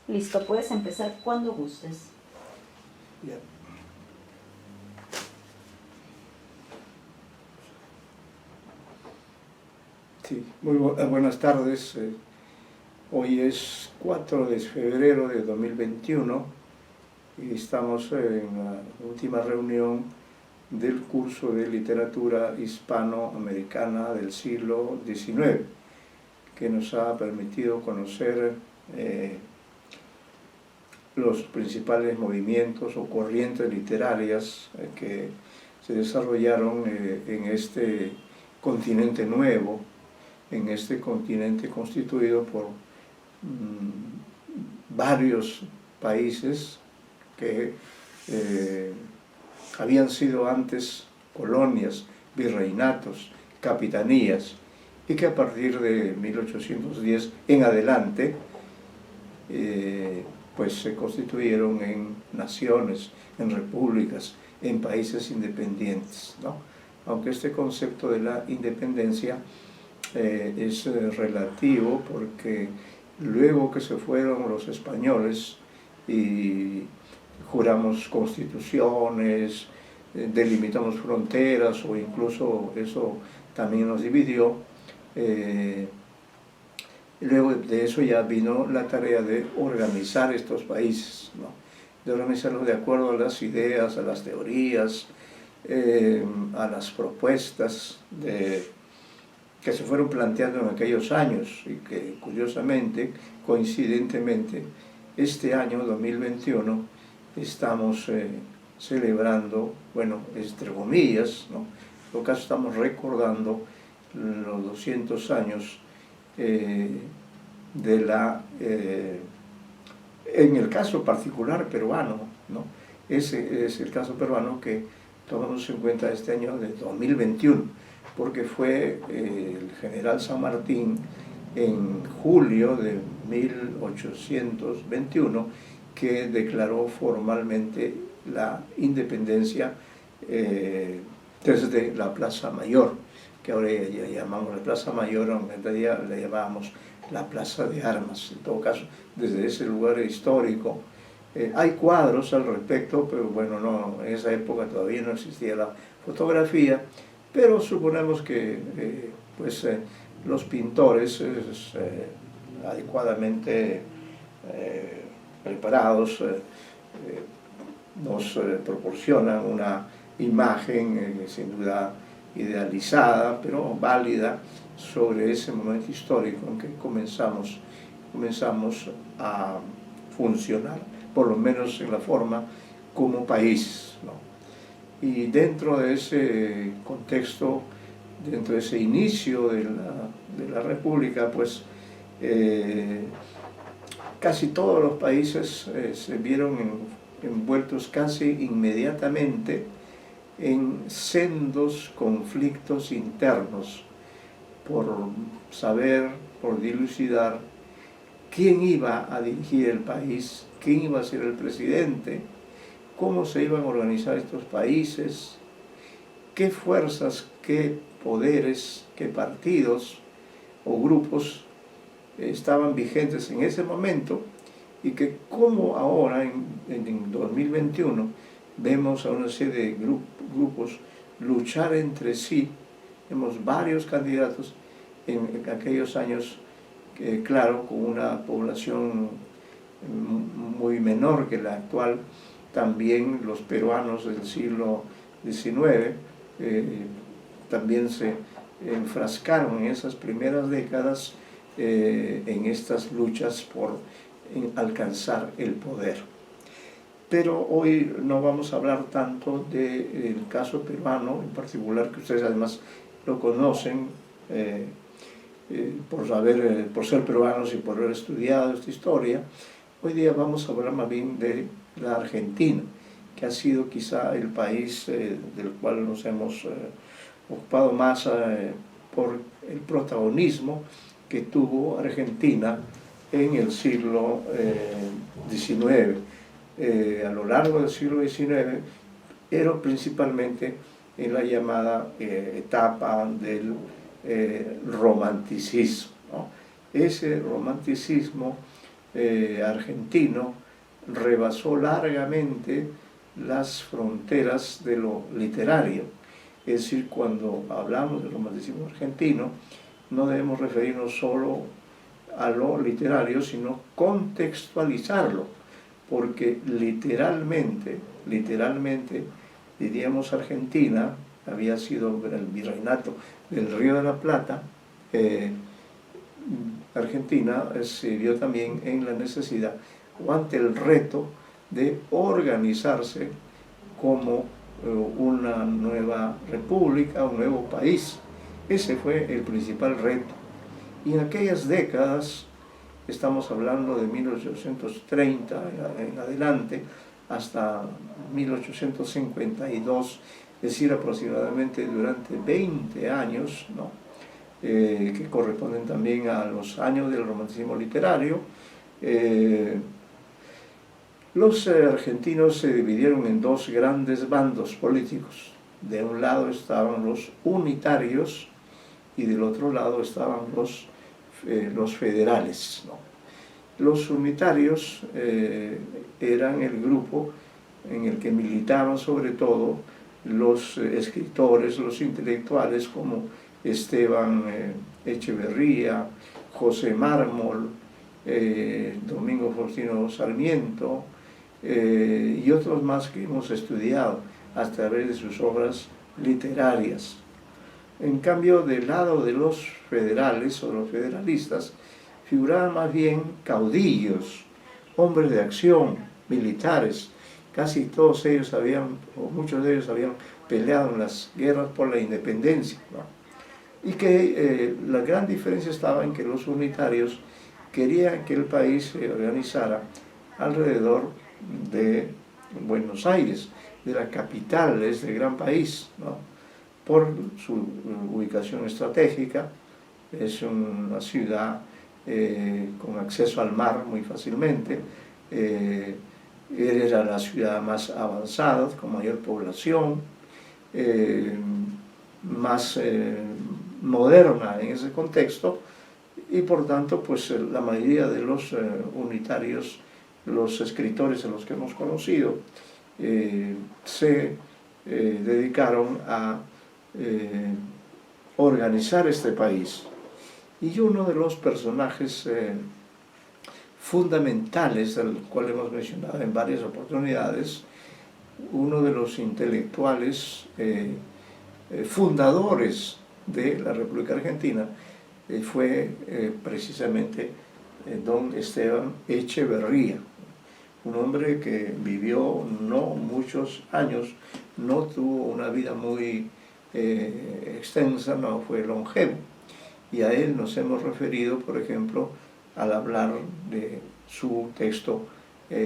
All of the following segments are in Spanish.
Listo, puedes empezar cuando gustes. Ya. Sí, muy buenas tardes. Hoy es 4 de febrero de 2021 y estamos en la última reunión del curso de literatura hispanoamericana del siglo XIX, que nos ha permitido conocer los principales movimientos o corrientes literarias que se desarrollaron en este continente nuevo, en este continente constituido por varios países que habían sido antes colonias, virreinatos, capitanías, y que a partir de 1810 en adelante pues se constituyeron en naciones, en repúblicas, en países independientes, ¿no? Aunque este concepto de la independencia es relativo, porque luego que se fueron los españoles y juramos constituciones, delimitamos fronteras, o incluso eso también nos dividió, luego de eso ya vino la tarea de organizar estos países, ¿no? De organizarlos de acuerdo a las ideas, a las teorías, a las propuestas que se fueron planteando en aquellos años, y que curiosamente, coincidentemente, este año 2021 estamos celebrando, bueno, entre comillas, ¿no? En todo caso estamos recordando los 200 años de la, en el caso particular peruano, ¿no? Ese es el caso peruano que tomamos en cuenta este año de 2021, porque fue el general San Martín en julio de 1821 que declaró formalmente la independencia desde la Plaza Mayor, que ahora ya llamamos la Plaza Mayor, aunque en realidad la llamábamos la Plaza de Armas. En todo caso, desde ese lugar histórico, hay cuadros al respecto, pero bueno, no, en esa época todavía no existía la fotografía, pero suponemos que los pintores adecuadamente preparados nos proporcionan una imagen sin duda idealizada, pero válida, sobre ese momento histórico en que comenzamos a funcionar, por lo menos en la forma como país, ¿no? Y dentro de ese contexto, dentro de ese inicio de la República, pues casi todos los países se vieron envueltos casi inmediatamente en sendos conflictos internos, por saber, por dilucidar quién iba a dirigir el país, quién iba a ser el presidente, cómo se iban a organizar estos países, qué fuerzas, qué poderes, qué partidos o grupos estaban vigentes en ese momento, y que como ahora en 2021 vemos a una serie de grupos luchar entre sí. Vemos varios candidatos en aquellos años, claro, con una población muy menor que la actual. También los peruanos del siglo XIX también se enfrascaron en esas primeras décadas en estas luchas por alcanzar el poder. Pero hoy no vamos a hablar tanto del caso peruano en particular, que ustedes además lo conocen por ser peruanos y por haber estudiado esta historia. Hoy día vamos a hablar más bien de la Argentina, que ha sido quizá el país del cual nos hemos ocupado más por el protagonismo que tuvo Argentina en el siglo XIX. A lo largo del siglo XIX, era principalmente en la llamada etapa del romanticismo, ¿no? Ese romanticismo argentino rebasó largamente las fronteras de lo literario. Es decir, cuando hablamos del romanticismo argentino, no debemos referirnos solo a lo literario, sino contextualizarlo, porque literalmente, diríamos, Argentina había sido el virreinato del Río de la Plata. Argentina se vio también en la necesidad o ante el reto de organizarse como una nueva república, un nuevo país. Ese fue el principal reto. Y en aquellas décadas, estamos hablando de 1830 en adelante, hasta 1852, es decir, aproximadamente durante 20 años, ¿no? Que corresponden también a los años del romanticismo literario. Los argentinos se dividieron en dos grandes bandos políticos. De un lado estaban los unitarios y del otro lado estaban los federales, ¿no? Los unitarios eran el grupo en el que militaban sobre todo los escritores, los intelectuales como Esteban Echeverría, José Mármol, Domingo Faustino Sarmiento y otros más que hemos estudiado a través de sus obras literarias. En cambio, del lado de los federales o los federalistas, figuraban más bien caudillos, hombres de acción, militares. Casi todos ellos o muchos de ellos habían peleado en las guerras por la independencia, ¿no? Y que la gran diferencia estaba en que los unitarios querían que el país se organizara alrededor de Buenos Aires, de la capital de este gran país, ¿no? Por su ubicación estratégica. Es una ciudad con acceso al mar muy fácilmente, era la ciudad más avanzada, con mayor población, más moderna en ese contexto, y por tanto pues la mayoría de los unitarios, los escritores a los que hemos conocido, se dedicaron a organizar este país. Y uno de los personajes fundamentales, al cual hemos mencionado en varias oportunidades, uno de los intelectuales fundadores de la República Argentina, fue precisamente don Esteban Echeverría, un hombre que vivió no muchos años, no tuvo una vida muy extensa, no fue longevo, y a él nos hemos referido, por ejemplo, al hablar de su texto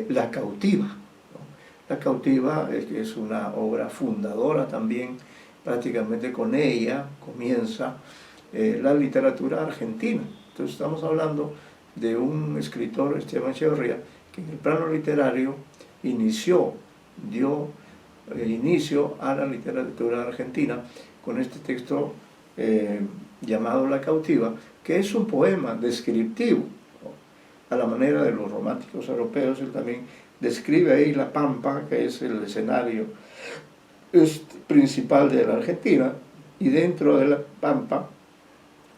La Cautiva, ¿no? La Cautiva es una obra fundadora también, prácticamente con ella comienza la literatura argentina. Entonces estamos hablando de un escritor, Esteban Echeverría, que en el plano literario dio inicio a la literatura argentina con este texto llamado La Cautiva, que es un poema descriptivo, ¿no? A la manera de los románticos europeos. Él también describe ahí la Pampa, que es el escenario principal de la Argentina, y dentro de la Pampa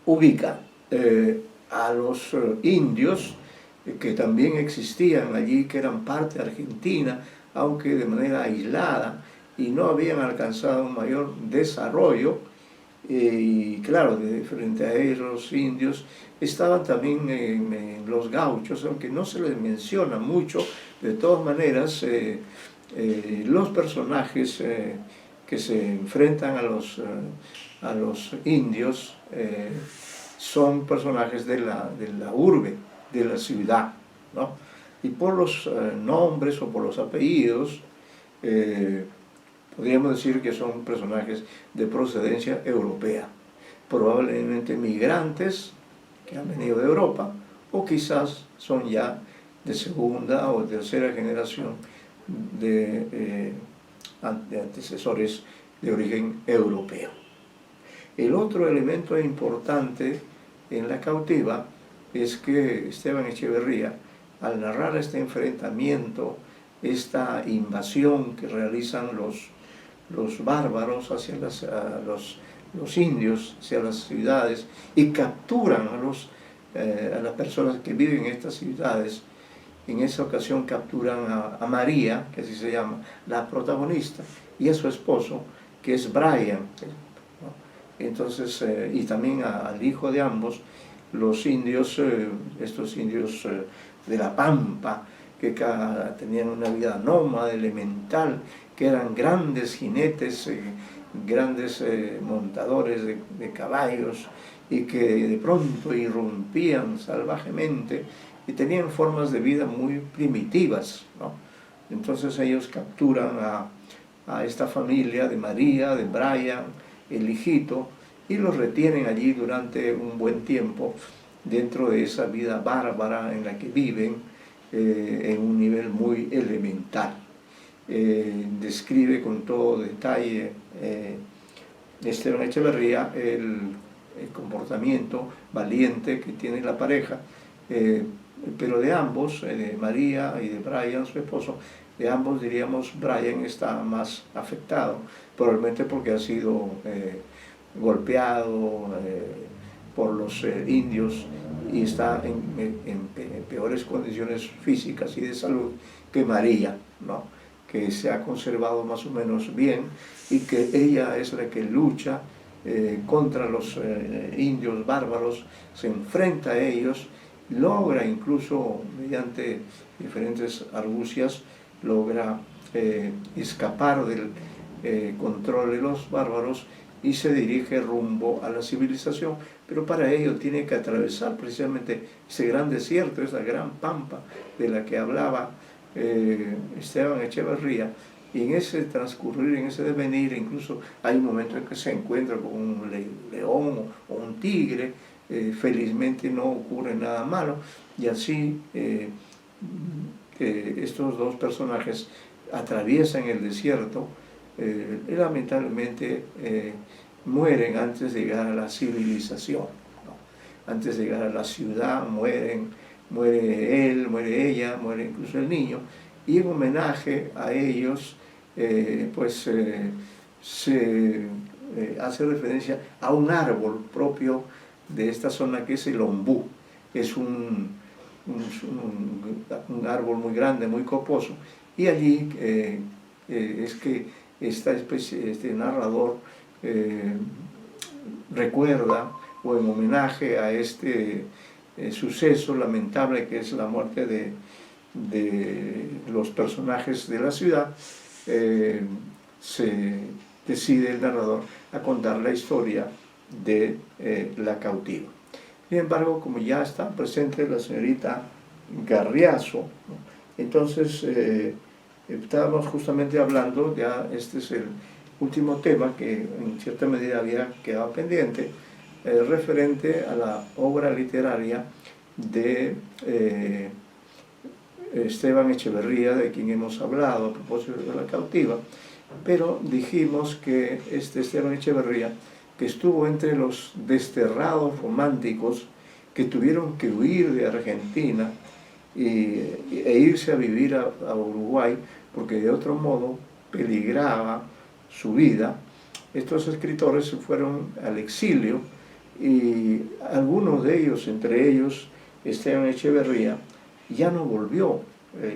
ubica a los indios que también existían allí, que eran parte argentina, aunque de manera aislada, y no habían alcanzado un mayor desarrollo. Y claro, frente a ellos los indios estaban también los gauchos, aunque no se les menciona mucho. De todas maneras, los personajes que se enfrentan a los indios son personajes de la urbe, de la ciudad, ¿no? Y por los nombres o por los apellidos, podríamos decir que son personajes de procedencia europea, probablemente migrantes que han venido de Europa, o quizás son ya de segunda o tercera generación de antecesores de origen europeo. El otro elemento importante en La Cautiva es que Esteban Echeverría al narrar este enfrentamiento, esta invasión que realizan los bárbaros hacia los indios, hacia las ciudades, y capturan a las personas que viven en estas ciudades. En esa ocasión capturan a María, que así se llama, la protagonista, y a su esposo, que es Brian, ¿no? Entonces, y también al hijo de ambos, los indios, estos indios de la Pampa, que tenían una vida nómada, elemental, que eran grandes jinetes, grandes montadores de caballos, y que de pronto irrumpían salvajemente y tenían formas de vida muy primitivas, ¿no? Entonces ellos capturan a esta familia de María, de Brian, el hijito, y los retienen allí durante un buen tiempo dentro de esa vida bárbara en la que viven, en un nivel muy elemental. Describe con todo detalle Esteban Echeverría el comportamiento valiente que tiene la pareja, pero de ambos, de María y de Brian, su esposo, de ambos diríamos Brian está más afectado, probablemente porque ha sido golpeado por los indios y está en peores condiciones físicas y de salud que María, ¿no? Que se ha conservado más o menos bien, y que ella es la que lucha contra los indios bárbaros, se enfrenta a ellos, logra incluso mediante diferentes argucias, logra escapar del control de los bárbaros y se dirige rumbo a la civilización, pero para ello tiene que atravesar precisamente ese gran desierto, esa gran pampa de la que hablaba Esteban Echeverría. Y en ese transcurrir, en ese devenir, incluso hay un momento en que se encuentra con un león o un tigre. Felizmente no ocurre nada malo, y así estos dos personajes atraviesan el desierto y lamentablemente mueren antes de llegar a la civilización, ¿no? Antes de llegar a la ciudad muere él, muere ella, muere incluso el niño, y en homenaje a ellos se hace referencia a un árbol propio de esta zona que es el ombú. Es un árbol muy grande, muy coposo, y allí es que este narrador recuerda, o en homenaje a este suceso lamentable que es la muerte de los personajes de la ciudad, se decide el narrador a contar la historia de la cautiva. Sin embargo, como ya está presente la señorita Garriaso, ¿no? Entonces estábamos justamente hablando, ya este es el último tema que en cierta medida había quedado pendiente, referente a la obra literaria de Esteban Echeverría, de quien hemos hablado a propósito de la cautiva, pero dijimos que Esteban Echeverría, que estuvo entre los desterrados románticos que tuvieron que huir de Argentina e irse a vivir a Uruguay, porque de otro modo peligraba su vida. Estos escritores se fueron al exilio, y algunos de ellos, entre ellos Esteban Echeverría, ya no volvió,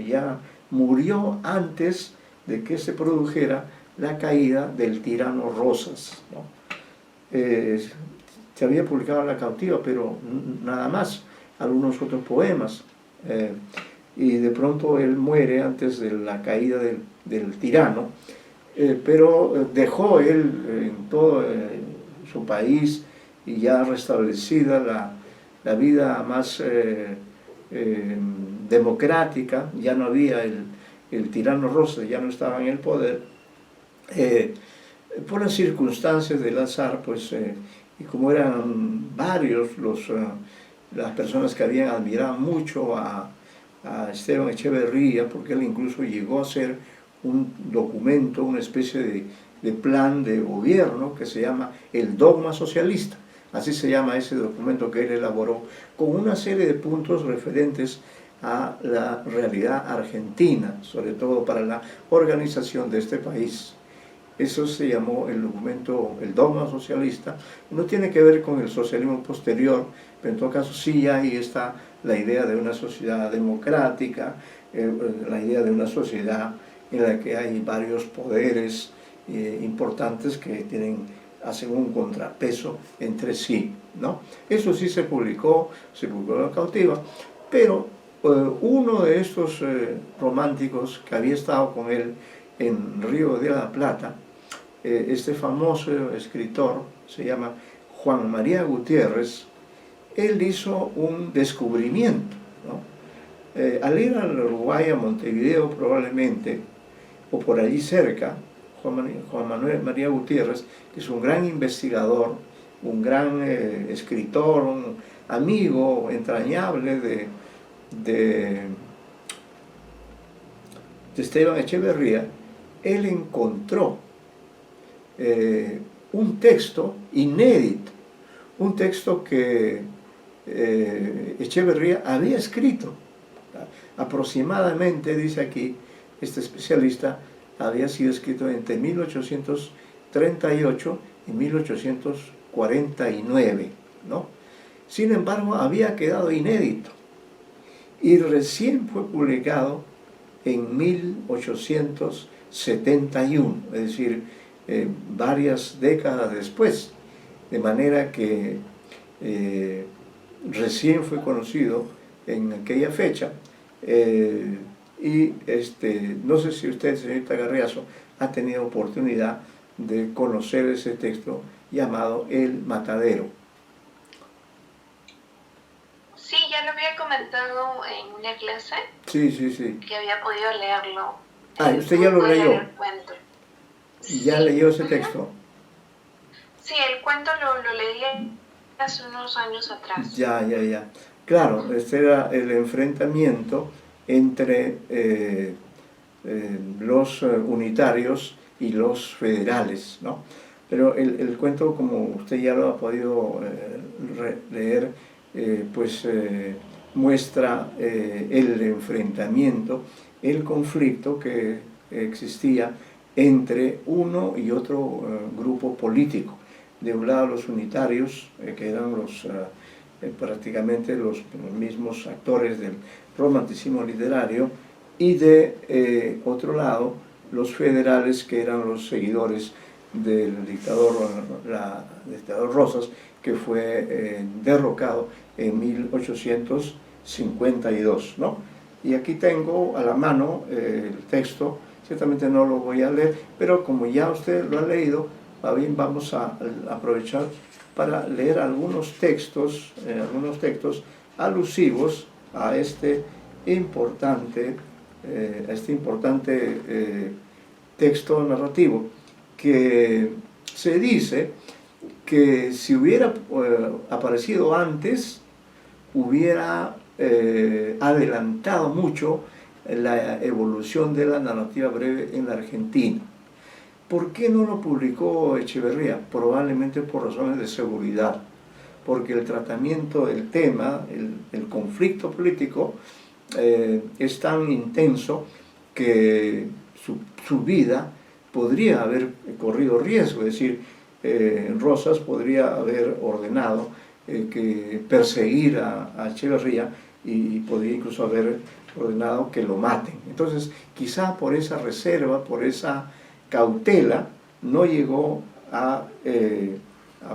ya murió antes de que se produjera la caída del tirano Rosas, ¿no? Se había publicado La cautiva, pero nada más, algunos otros poemas, y de pronto él muere antes de la caída del tirano, pero dejó él en todo su país, y ya restablecida la vida más democrática, ya no había el tirano Rosas, ya no estaba en el poder, por las circunstancias del azar, pues, y como eran varios las personas que habían admirado mucho a Esteban Echeverría, porque él incluso llegó a hacer un documento, una especie de plan de gobierno que se llama el Dogma Socialista. Así se llama ese documento que él elaboró, con una serie de puntos referentes a la realidad argentina, sobre todo para la organización de este país. Eso se llamó el documento, el dogma socialista. No tiene que ver con el socialismo posterior, pero en todo caso sí ahí está la idea de una sociedad democrática, la idea de una sociedad en la que hay varios poderes importantes que hacen un contrapeso entre sí, ¿no? Eso sí se publicó en La Cautiva, pero uno de estos románticos que había estado con él en Río de la Plata, este famoso escritor, se llama Juan María Gutiérrez, él hizo un descubrimiento, ¿no? Al ir al Uruguay, a Montevideo probablemente, o por allí cerca, Juan María Gutiérrez, que es un gran investigador, un gran escritor, un amigo entrañable de Esteban Echeverría, él encontró un texto inédito, un texto que Echeverría había escrito. Aproximadamente, dice aquí este especialista, había sido escrito entre 1838 y 1849, ¿no? Sin embargo, había quedado inédito y recién fue publicado en 1871, es decir, varias décadas después, de manera que recién fue conocido en aquella fecha. No sé si usted, señorita Garriazo, ha tenido oportunidad de conocer ese texto llamado El Matadero. Sí, ya lo había comentado en una clase. Sí, sí, sí. Que había podido leerlo. Ah, usted ya lo leyó. El cuento. ¿Ya leyó ese texto? Sí, el cuento lo leí hace unos años atrás. Ya. Claro, este era el enfrentamiento entre los unitarios y los federales, ¿no? Pero el cuento, como usted ya lo ha podido leer, muestra el enfrentamiento, el conflicto que existía entre uno y otro grupo político. De un lado los unitarios, que eran prácticamente los mismos actores del romanticismo literario, y de otro lado los federales, que eran los seguidores del dictador Rosas, que fue derrocado en 1852, ¿no? Y aquí tengo a la mano el texto. Ciertamente no lo voy a leer, pero como ya usted lo ha leído, bien, vamos a aprovechar para leer algunos textos alusivos a este importante texto narrativo, que se dice que si hubiera aparecido antes, hubiera adelantado mucho la evolución de la narrativa breve en la Argentina. ¿Por qué no lo publicó Echeverría? Probablemente por razones de seguridad, porque el tratamiento del tema, el conflicto político, es tan intenso que su vida podría haber corrido riesgo. Es decir, Rosas podría haber ordenado que perseguir a Echeverría, y podría incluso haber ordenado que lo maten. Entonces, quizá por esa reserva, por esa cautela, no llegó a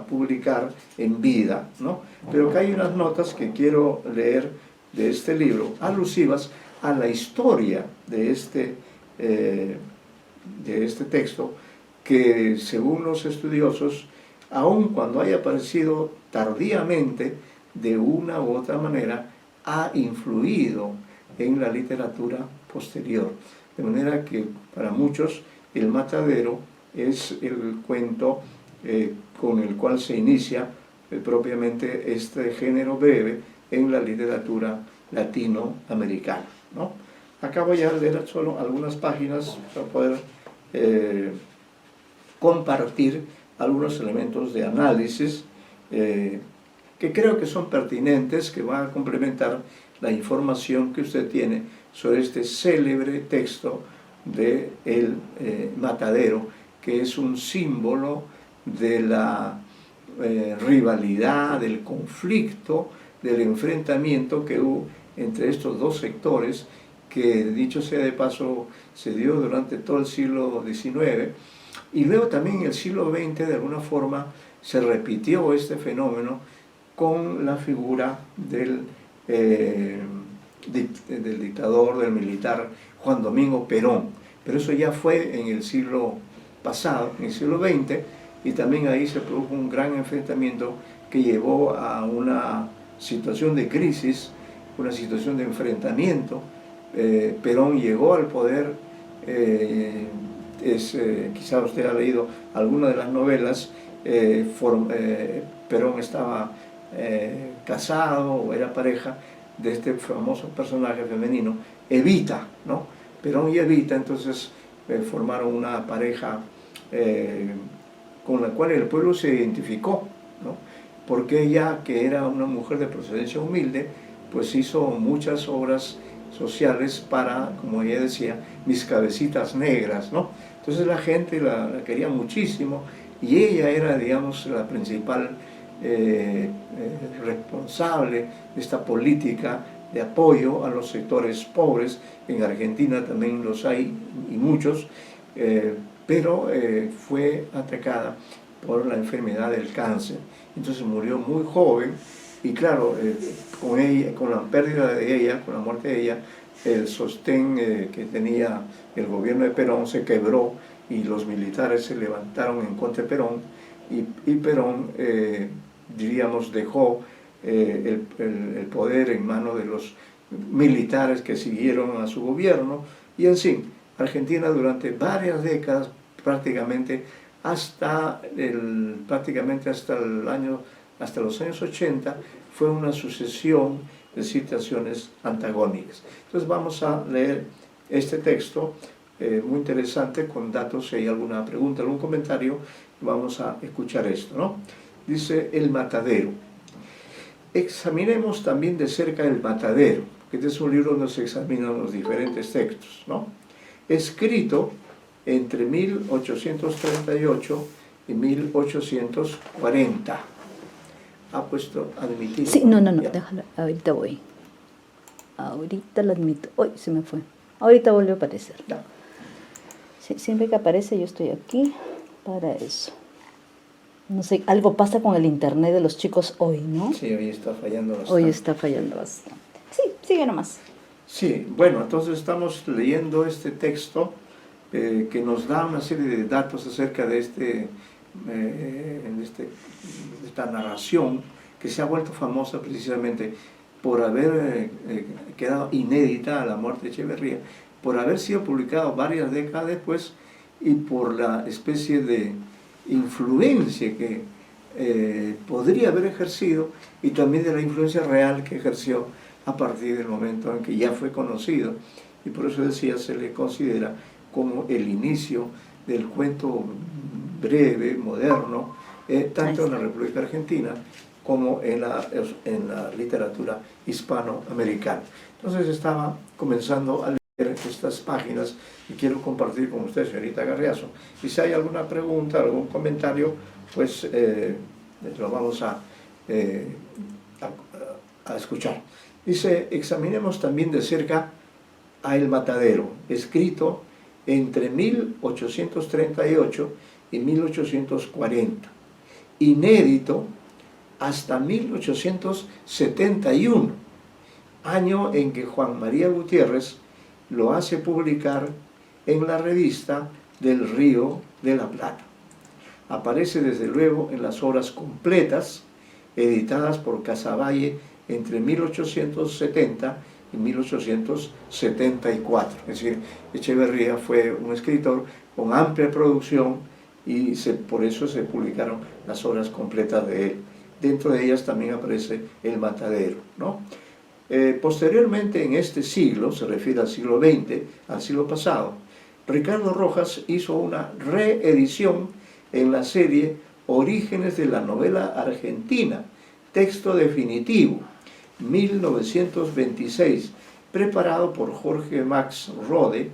publicar en vida, ¿no? Pero que hay unas notas que quiero leer de este libro, alusivas a la historia de este texto, que según los estudiosos, aun cuando haya aparecido tardíamente, de una u otra manera, ha influido en la literatura posterior. De manera que para muchos El Matadero es el cuento con el cual se inicia propiamente este género breve en la literatura latinoamericana, ¿no? Acá voy a leer solo algunas páginas para poder compartir algunos elementos de análisis que creo que son pertinentes, que van a complementar la información que usted tiene sobre este célebre texto de El Matadero, que es un símbolo de la rivalidad, del conflicto, del enfrentamiento que hubo entre estos dos sectores, que dicho sea de paso se dio durante todo el siglo XIX, y luego también en el siglo XX de alguna forma se repitió este fenómeno con la figura del dictador, del militar Juan Domingo Perón, pero eso ya fue en el siglo pasado, en el siglo XX, y también ahí se produjo un gran enfrentamiento que llevó a una situación de crisis, una situación de enfrentamiento. Perón llegó al poder, quizá usted ha leído alguna de las novelas, Perón estaba casado o era pareja de este famoso personaje femenino, Evita, ¿no? Perón y Evita, entonces formaron una pareja con la cual el pueblo se identificó, ¿no? Porque ella, que era una mujer de procedencia humilde, pues hizo muchas obras sociales para, como ella decía, mis cabecitas negras, ¿no? Entonces la gente la quería muchísimo y ella era, digamos, la principal responsable de esta política de apoyo a los sectores pobres. En Argentina también los hay, y muchos, pero fue atacada por la enfermedad del cáncer. Entonces murió muy joven y claro, con ella, con la pérdida de ella, con la muerte de ella, el sostén que tenía el gobierno de Perón se quebró y los militares se levantaron en contra de Perón y Perón, diríamos, dejó el poder en manos de los militares que siguieron a su gobierno y en fin, Argentina durante varias décadas, prácticamente hasta los años 80, fue una sucesión de situaciones antagónicas. Entonces vamos a leer este texto muy interesante con datos. Si hay alguna pregunta, algún comentario, vamos a escuchar esto, ¿no? Dice El Matadero. Examinemos también de cerca El Matadero, que este es un libro donde se examinan los diferentes textos, ¿no? Escrito entre 1838 y 1840. Ha puesto admitir. Sí, no, déjalo, ahorita voy. Ahorita lo admito. Uy, se me fue. Ahorita volvió a aparecer. Ya. Sí, siempre que aparece yo estoy aquí para eso. No sé, algo pasa con el internet de los chicos hoy, ¿no? Sí, hoy está fallando bastante. Hoy está fallando bastante. Sí, sigue nomás. Sí, bueno, entonces estamos leyendo este texto que nos da una serie de datos acerca de esta narración que se ha vuelto famosa precisamente por haber quedado inédita a la muerte de Echeverría, por haber sido publicado varias décadas después y por la especie de influencia que podría haber ejercido y también de la influencia real que ejerció a partir del momento en que ya fue conocido, y por eso decía, se le considera como el inicio del cuento breve, moderno, tanto en la República Argentina como en la literatura hispanoamericana. Entonces estaba comenzando a leer estas páginas y quiero compartir con usted, señorita Garriaso. Y si hay alguna pregunta, algún comentario, pues lo vamos a escuchar. Dice, examinemos también de cerca a El Matadero, escrito entre 1838 y 1840, inédito hasta 1871, año en que Juan María Gutiérrez lo hace publicar en la revista del Río de la Plata. Aparece desde luego en las obras completas, editadas por Casaballe entre 1870 y 1874. Es decir, Echeverría fue un escritor con amplia producción y por eso se publicaron las obras completas de él. Dentro de ellas también aparece El Matadero, ¿no? Posteriormente, en este siglo, se refiere al siglo XX, al siglo pasado, Ricardo Rojas hizo una reedición en la serie Orígenes de la novela argentina, texto definitivo, 1926, preparado por Jorge Max Rode,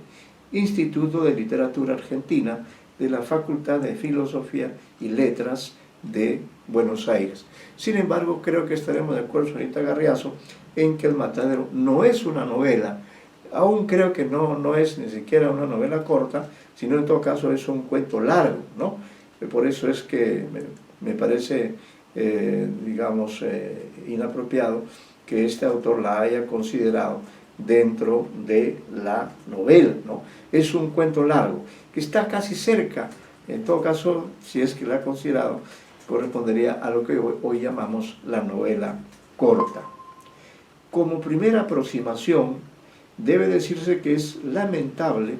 Instituto de Literatura Argentina de la Facultad de Filosofía y Letras de Buenos Aires. Sin embargo, creo que estaremos de acuerdo, señorita Garriazo, en que El Matadero no es una novela. Aún creo que no es ni siquiera una novela corta, sino en todo caso es un cuento largo, ¿no? Por eso es que me parece, digamos, inapropiado que este autor la haya considerado dentro de la novela, ¿no? Es un cuento largo, que está casi cerca, en todo caso, si es que la ha considerado, correspondería a lo que hoy llamamos la novela corta. Como primera aproximación, debe decirse que es lamentable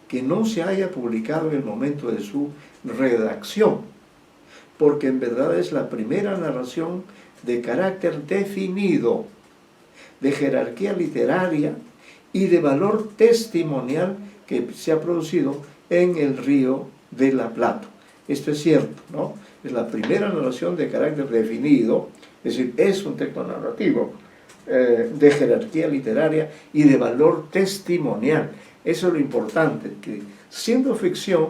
que no se haya publicado en el momento de su redacción, porque en verdad es la primera narración de carácter definido, de jerarquía literaria y de valor testimonial que se ha producido en el Río de la Plata. Esto es cierto, ¿no? Es la primera narración de carácter definido, es decir, es un texto narrativo de jerarquía literaria y de valor testimonial. Eso es lo importante, que siendo ficción,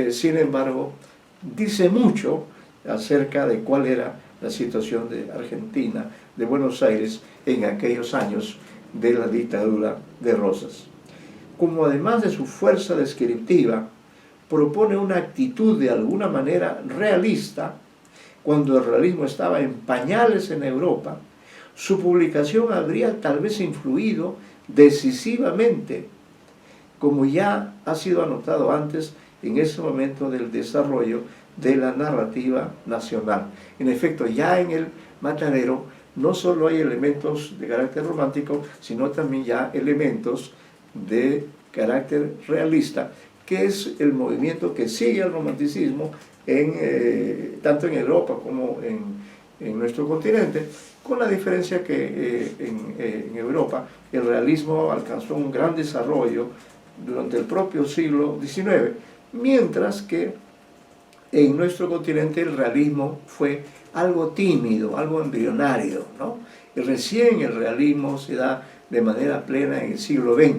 sin embargo, dice mucho acerca de cuál era la situación de Argentina, de Buenos Aires, en aquellos años de la dictadura de Rosas. Como además de su fuerza descriptiva, propone una actitud de alguna manera realista, cuando el realismo estaba en pañales en Europa, su publicación habría tal vez influido decisivamente, como ya ha sido anotado antes, en ese momento del desarrollo de la narrativa nacional. En efecto, ya en El Matadero no solo hay elementos de carácter romántico, sino también ya elementos de carácter realista, que es el movimiento que sigue al romanticismo tanto en Europa como en nuestro continente, con la diferencia que en Europa el realismo alcanzó un gran desarrollo durante el propio siglo XIX, mientras que en nuestro continente el realismo fue algo tímido, algo embrionario, ¿no? Y recién el realismo se da de manera plena en el siglo XX.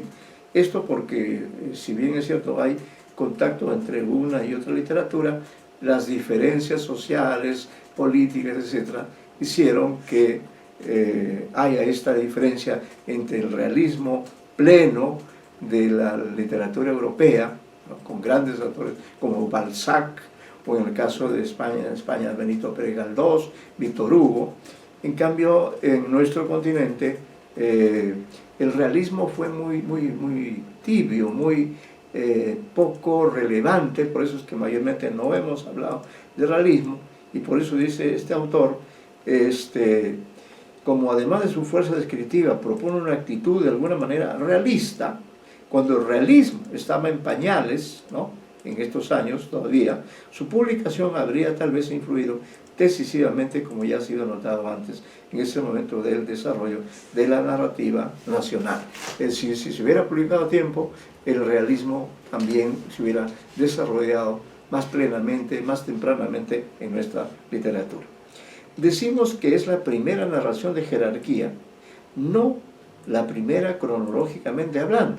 Esto porque, si bien es cierto, hay contacto entre una y otra literatura, las diferencias sociales, políticas, etcétera, hicieron que haya esta diferencia entre el realismo pleno de la literatura europea, ¿no?, con grandes autores como Balzac, o en el caso de España Benito Pérez Galdós, Víctor Hugo. En cambio, en nuestro continente, el realismo fue muy tibio, muy poco relevante, por eso es que mayormente no hemos hablado de realismo, y por eso dice este autor, como además de su fuerza descriptiva propone una actitud de alguna manera realista, cuando el realismo estaba en pañales, ¿no?, en estos años todavía, su publicación habría tal vez influido decisivamente, como ya ha sido notado antes, en ese momento del desarrollo de la narrativa nacional. Es decir, si se hubiera publicado a tiempo, el realismo también se hubiera desarrollado más plenamente, más tempranamente en nuestra literatura. Decimos que es la primera narración de jerarquía, no la primera cronológicamente hablando,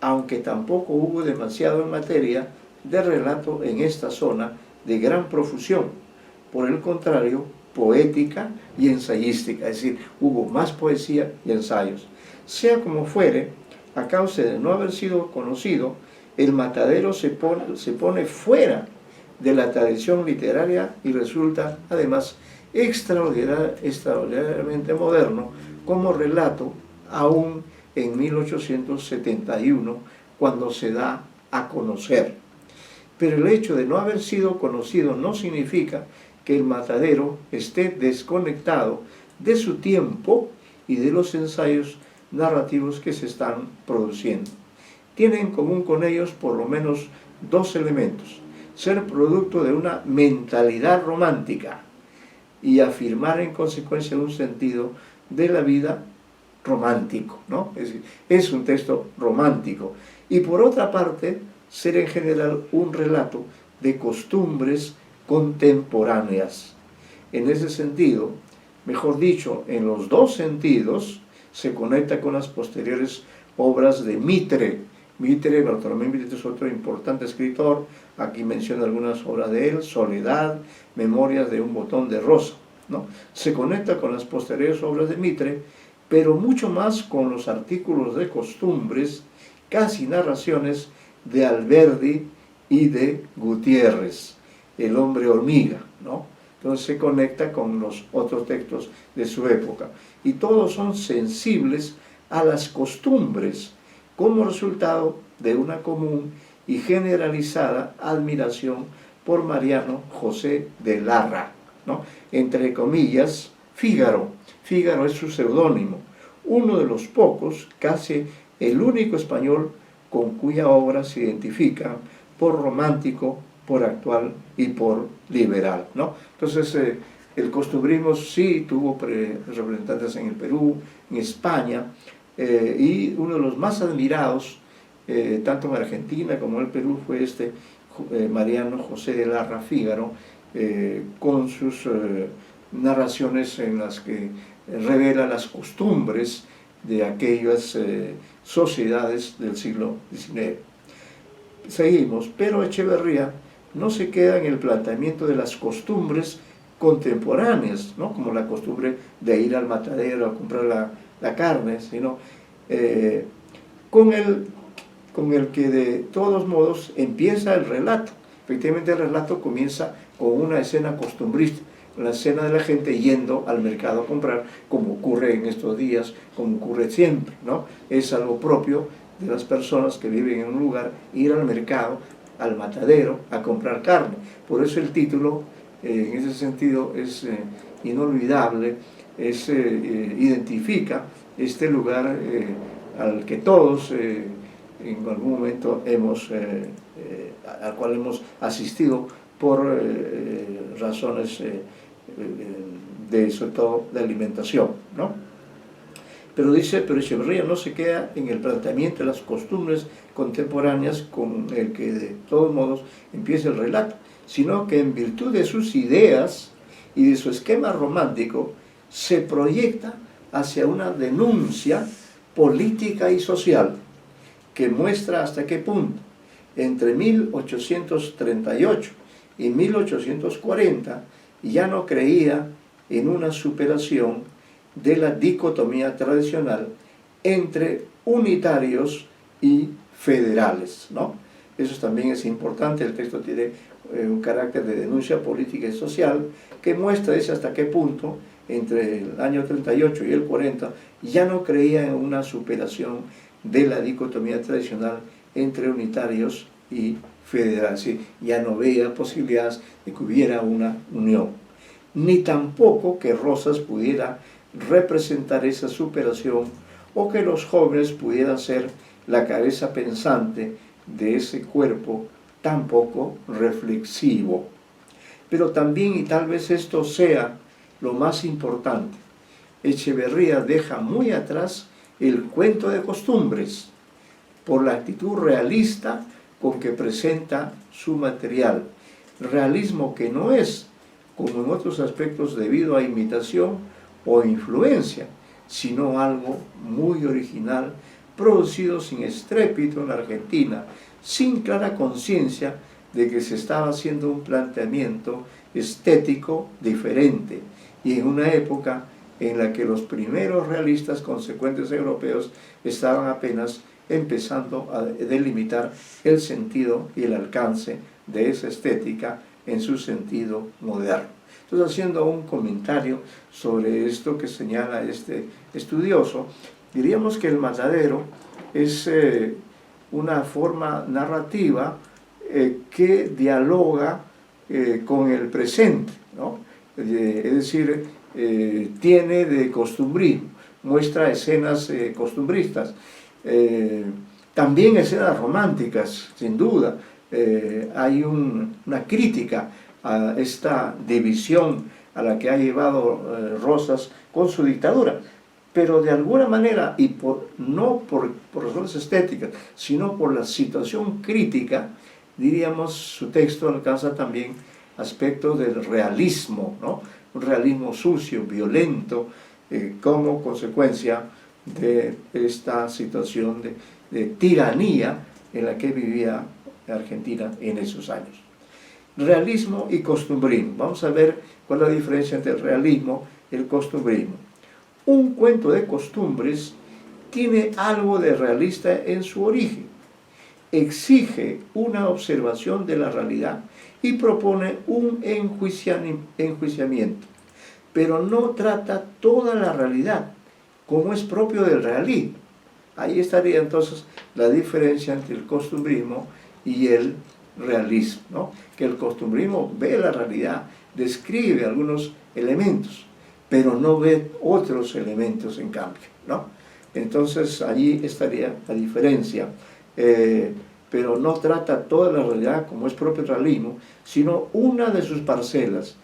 aunque tampoco hubo demasiado en materia de relato en esta zona de gran profusión. Por el contrario, poética y ensayística, es decir, hubo más poesía y ensayos. Sea como fuere, a causa de no haber sido conocido, El Matadero se pone fuera de la tradición literaria y resulta, además, extraordinariamente moderno como relato, aún en 1871, cuando se da a conocer. Pero el hecho de no haber sido conocido no significa que El Matadero esté desconectado de su tiempo y de los ensayos narrativos que se están produciendo. Tiene en común con ellos por lo menos dos elementos: ser producto de una mentalidad romántica y afirmar en consecuencia un sentido de la vida romántico, ¿no? Es decir, es un texto romántico. Y por otra parte, ser en general un relato de costumbres contemporáneas. En ese sentido, mejor dicho, en los dos sentidos, se conecta con las posteriores obras de Mitre. Mitre, Bartolomé Mitre es otro importante escritor, aquí menciona algunas obras de él, Soledad, Memorias de un botón de rosa, ¿no? Se conecta con las posteriores obras de Mitre, pero mucho más con los artículos de costumbres, casi narraciones de Alberdi y de Gutiérrez, el hombre hormiga, ¿no? Entonces se conecta con los otros textos de su época. Y todos son sensibles a las costumbres como resultado de una común y generalizada admiración por Mariano José de Larra, ¿no? Entre comillas, Fígaro. Fígaro es su seudónimo, uno de los pocos, casi el único español con cuya obra se identifica por romántico, por actual y por liberal, ¿no? Entonces, el costumbrismo sí tuvo representantes en el Perú, en España, y uno de los más admirados, tanto en Argentina como en el Perú, fue Mariano José de Larra Fígaro, con sus narraciones en las que revela las costumbres de aquellas sociedades del siglo XIX. Seguimos, pero Echeverría no se queda en el planteamiento de las costumbres contemporáneas, ¿no? Como la costumbre de ir al matadero a comprar la carne, sino con el que de todos modos empieza el relato. Efectivamente, el relato comienza con una escena costumbrista, la escena de la gente yendo al mercado a comprar, como ocurre en estos días, como ocurre siempre, ¿no? Es algo propio de las personas que viven en un lugar, ir al mercado, al matadero, a comprar carne. Por eso el título, en ese sentido, es inolvidable, identifica este lugar al que todos en algún momento al cual hemos asistido por razones sobre todo de alimentación, ¿no? Pero Echeverría no se queda en el planteamiento de las costumbres contemporáneas con el que de todos modos empieza el relato, sino que en virtud de sus ideas y de su esquema romántico se proyecta hacia una denuncia política y social que muestra hasta qué punto entre 1838 y 1840 ya no creía en una superación de la dicotomía tradicional entre unitarios y federales, ¿no? Eso también es importante. El texto tiene un carácter de denuncia política y social que muestra hasta qué punto entre el año 38 y el 40 ya no creía en una superación de la dicotomía tradicional entre unitarios y federales, ¿sí? Ya no veía posibilidades de que hubiera una unión, ni tampoco que Rosas pudiera representar esa superación o que los jóvenes pudieran ser la cabeza pensante de ese cuerpo tan poco reflexivo. Pero también, y tal vez esto sea lo más importante, Echeverría deja muy atrás el cuento de costumbres por la actitud realista con que presenta su material. Realismo que no es, como en otros aspectos, debido a imitación o influencia, sino algo muy original, producido sin estrépito en la Argentina, sin clara conciencia de que se estaba haciendo un planteamiento estético diferente, y en una época en la que los primeros realistas consecuentes europeos estaban apenas empezando a delimitar el sentido y el alcance de esa estética en su sentido moderno. Entonces, haciendo un comentario sobre esto que señala este estudioso, diríamos que el matadero es una forma narrativa que dialoga con el presente, ¿no? Es decir, tiene de costumbrismo, muestra escenas costumbristas, también escenas románticas, sin duda. Hay una crítica a esta división a la que ha llevado Rosas con su dictadura, pero de alguna manera, y no por razones estéticas, sino por la situación crítica, diríamos, su texto alcanza también aspectos del realismo, ¿no? un realismo sucio, violento, como consecuencia de esta situación de tiranía en la que vivía Argentina en esos años. Realismo y costumbrismo. Vamos a ver cuál es la diferencia entre el realismo y el costumbrismo. Un cuento de costumbres tiene algo de realista en su origen. Exige una observación de la realidad y propone un enjuiciamiento, pero no trata toda la realidad, como es propio del realismo. Ahí estaría entonces la diferencia entre el costumbrismo y el realismo, ¿no? Que el costumbrismo ve la realidad, describe algunos elementos, pero no ve otros elementos en cambio, ¿no? Entonces allí estaría la diferencia, pero no trata toda la realidad como es propio del realismo, sino una de sus parcelas,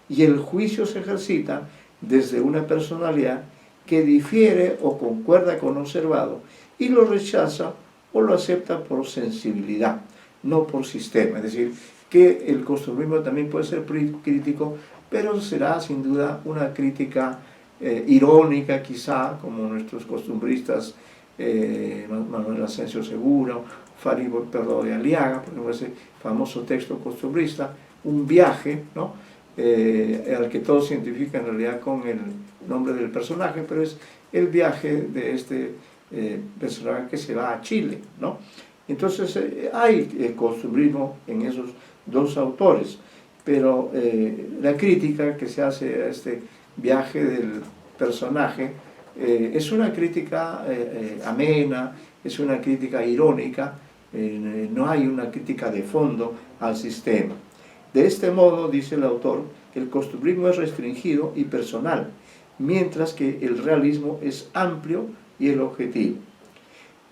y el juicio se ejercita desde una personalidad que difiere o concuerda con lo observado y lo rechaza o lo acepta por sensibilidad, no por sistema. Es decir, que el costumbrismo también puede ser crítico, pero será sin duda una crítica irónica quizá, como nuestros costumbristas Manuel Asensio Segura, Faribo Perdo de Aliaga, por ejemplo, ese famoso texto costumbrista, un viaje, ¿no? Al que todos se identifican en realidad con el nombre del personaje, pero es el viaje de este personaje que se va a Chile, ¿no? Entonces hay costumbrismo en esos dos autores, pero la crítica que se hace a este viaje del personaje es una crítica amena, es una crítica irónica, no hay una crítica de fondo al sistema. De este modo, dice el autor, el costumbrismo es restringido y personal, mientras que el realismo es amplio y el objetivo.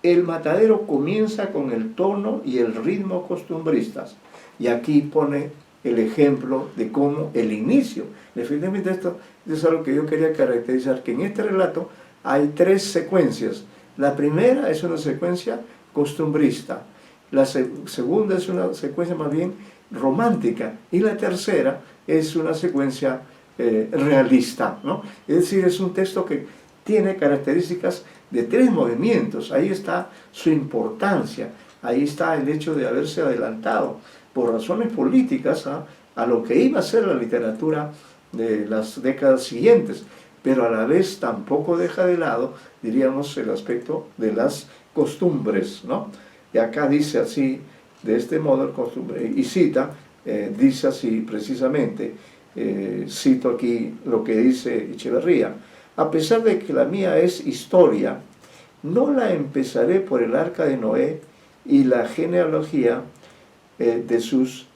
El matadero comienza con el tono y el ritmo costumbristas, y aquí pone el ejemplo de cómo el inicio, efectivamente esto es algo que yo quería caracterizar, que en este relato hay tres secuencias. La primera es una secuencia costumbrista, la segunda es una secuencia más bien romántica, y la tercera es una secuencia realista, ¿no? Es decir, es un texto que tiene características de tres movimientos. Ahí está su importancia, ahí está el hecho de haberse adelantado por razones políticas a lo que iba a ser la literatura de las décadas siguientes, pero a la vez tampoco deja de lado, diríamos, el aspecto de las costumbres, ¿no? Y acá dice así, de este modo, el costumbre, y cita, dice así precisamente, cito aquí lo que dice Echeverría: a pesar de que la mía es historia, no la empezaré por el arca de Noé y la genealogía de sus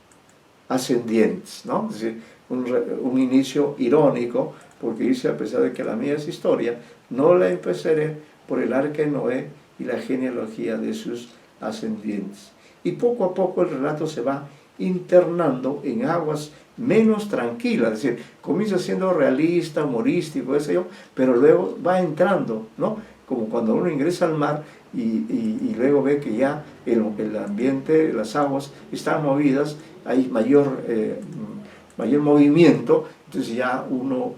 ascendientes, ¿no? Es decir, un inicio irónico, porque dice, a pesar de que la mía es historia, no la empezaré por el arca de Noé y la genealogía de sus ascendientes. Y poco a poco el relato se va internando en aguas menos tranquilas, es decir, comienza siendo realista, humorístico, qué sé yo, pero luego va entrando, ¿no? Como cuando uno ingresa al mar y luego ve que ya el ambiente, las aguas están movidas, hay mayor movimiento, entonces ya uno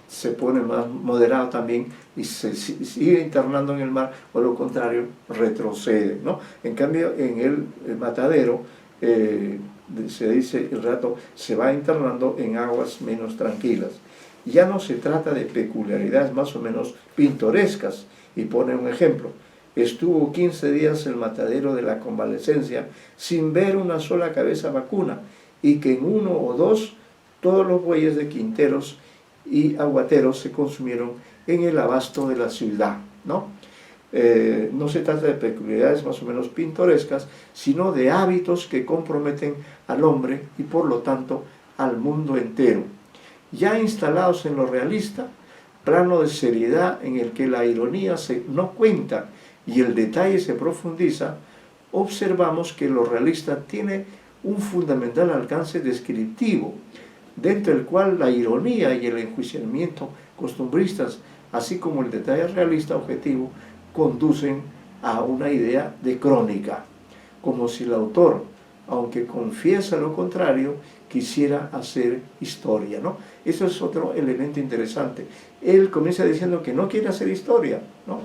se pone más moderado también y se sigue internando en el mar, o lo contrario, retrocede, ¿no? En cambio, en el matadero, se dice el relato, se va internando en aguas menos tranquilas. Ya no se trata de peculiaridades más o menos pintorescas, y pone un ejemplo: estuvo 15 días el matadero de la convalecencia sin ver una sola cabeza vacuna, y que en uno o dos todos los bueyes de quinteros y aguateros se consumieron en el abasto de la ciudad, ¿no? No se trata de peculiaridades más o menos pintorescas, sino de hábitos que comprometen al hombre y por lo tanto al mundo entero. Ya instalados en lo realista, plano de seriedad en el que la ironía no cuenta y el detalle se profundiza, observamos que lo realista tiene un fundamental alcance descriptivo, dentro del cual la ironía y el enjuiciamiento costumbristas, así como el detalle realista objetivo, conducen a una idea de crónica, como si el autor, aunque confiesa lo contrario, quisiera hacer historia, ¿no? Eso es otro elemento interesante. Él comienza diciendo que no quiere hacer historia, ¿no?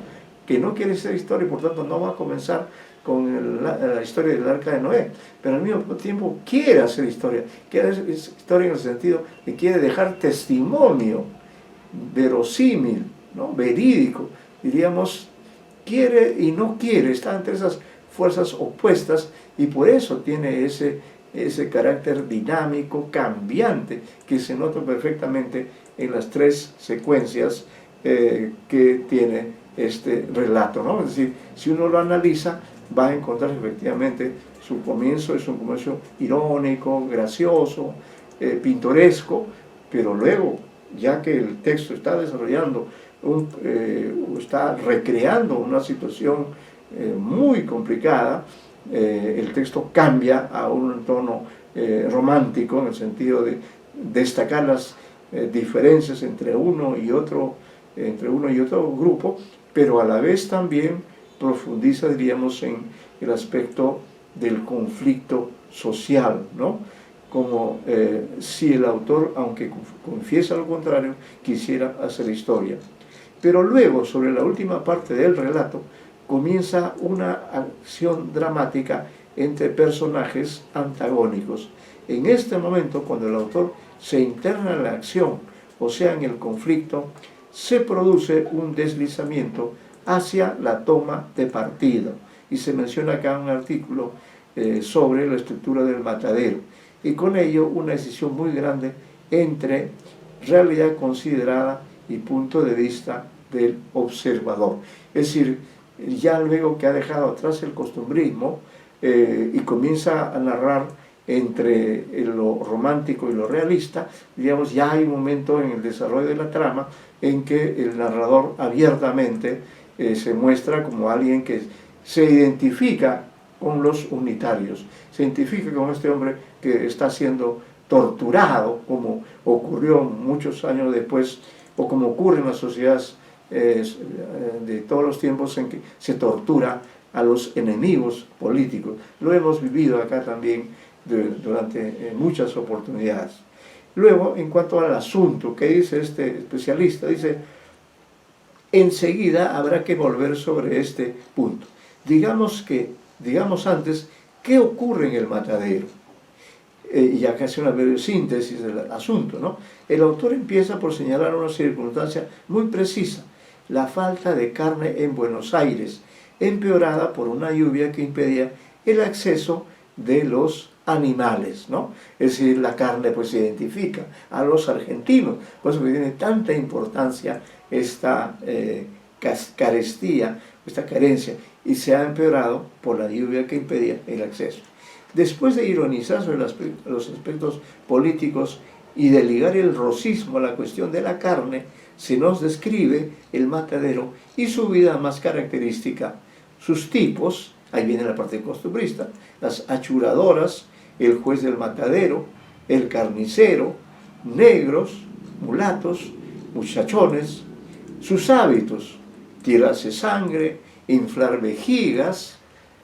Que no quiere hacer historia y por tanto no va a comenzar con la historia del arca de Noé, pero al mismo tiempo quiere hacer historia en el sentido de quiere dejar testimonio verosímil, ¿no? Verídico, diríamos, quiere y no quiere, está entre esas fuerzas opuestas y por eso tiene ese carácter dinámico, cambiante, que se nota perfectamente en las tres secuencias que tiene este relato, ¿no? Es decir, si uno lo analiza, va a encontrar efectivamente su comienzo es un comienzo irónico, gracioso, pintoresco, pero luego, ya que el texto está desarrollando, está recreando una situación muy complicada, el texto cambia a un tono romántico en el sentido de destacar las diferencias entre uno y otro grupo, pero a la vez también profundiza, diríamos, en el aspecto del conflicto social, ¿no? Como si el autor, aunque confiesa lo contrario, quisiera hacer historia. Pero luego, sobre la última parte del relato, comienza una acción dramática entre personajes antagónicos. En este momento, cuando el autor se interna en la acción, o sea, en el conflicto, se produce un deslizamiento hacia la toma de partido. Y se menciona acá un artículo sobre la estructura del matadero. Y con ello una decisión muy grande entre realidad considerada y punto de vista del observador. Es decir, ya luego que ha dejado atrás el costumbrismo y comienza a narrar entre lo romántico y lo realista, digamos, ya hay un momento en el desarrollo de la trama en que el narrador abiertamente se muestra como alguien que se identifica con los unitarios, se identifica con este hombre que está siendo torturado, como ocurrió muchos años después, o como ocurre en las sociedades de todos los tiempos en que se tortura a los enemigos políticos. Lo hemos vivido acá también durante muchas oportunidades. Luego, en cuanto al asunto que dice este especialista, dice: enseguida habrá que volver sobre este punto. Digamos antes, ¿qué ocurre en el matadero? Y acá hace una breve síntesis del asunto, ¿no? El autor empieza por señalar una circunstancia muy precisa: la falta de carne en Buenos Aires, empeorada por una lluvia que impedía el acceso de los animales, ¿no? Es decir, la carne pues se identifica a los argentinos, por eso que tiene tanta importancia esta carestía, esta carencia, y se ha empeorado por la lluvia que impedía el acceso. Después de ironizar sobre los aspectos políticos y de ligar el rosismo a la cuestión de la carne, se nos describe el matadero y su vida más característica, sus tipos, ahí viene la parte costumbrista, las achuradoras, el juez del matadero, el carnicero, negros, mulatos, muchachones, sus hábitos: tirarse sangre, inflar vejigas,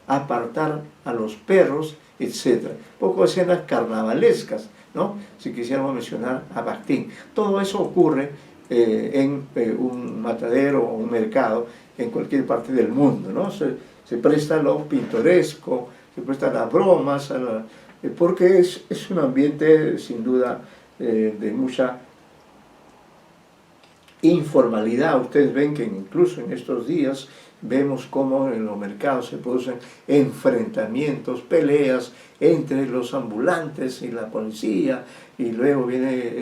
apartar a los perros, etc. Poco escenas carnavalescas, ¿no? Si quisiéramos mencionar a Bakhtin. Todo eso ocurre en un matadero o un mercado en cualquier parte del mundo, ¿no? Se presta a lo pintoresco, se presta a las bromas, porque es un ambiente sin duda de mucha informalidad. Ustedes ven que incluso en estos días vemos cómo en los mercados se producen enfrentamientos, peleas entre los ambulantes y la policía, y luego viene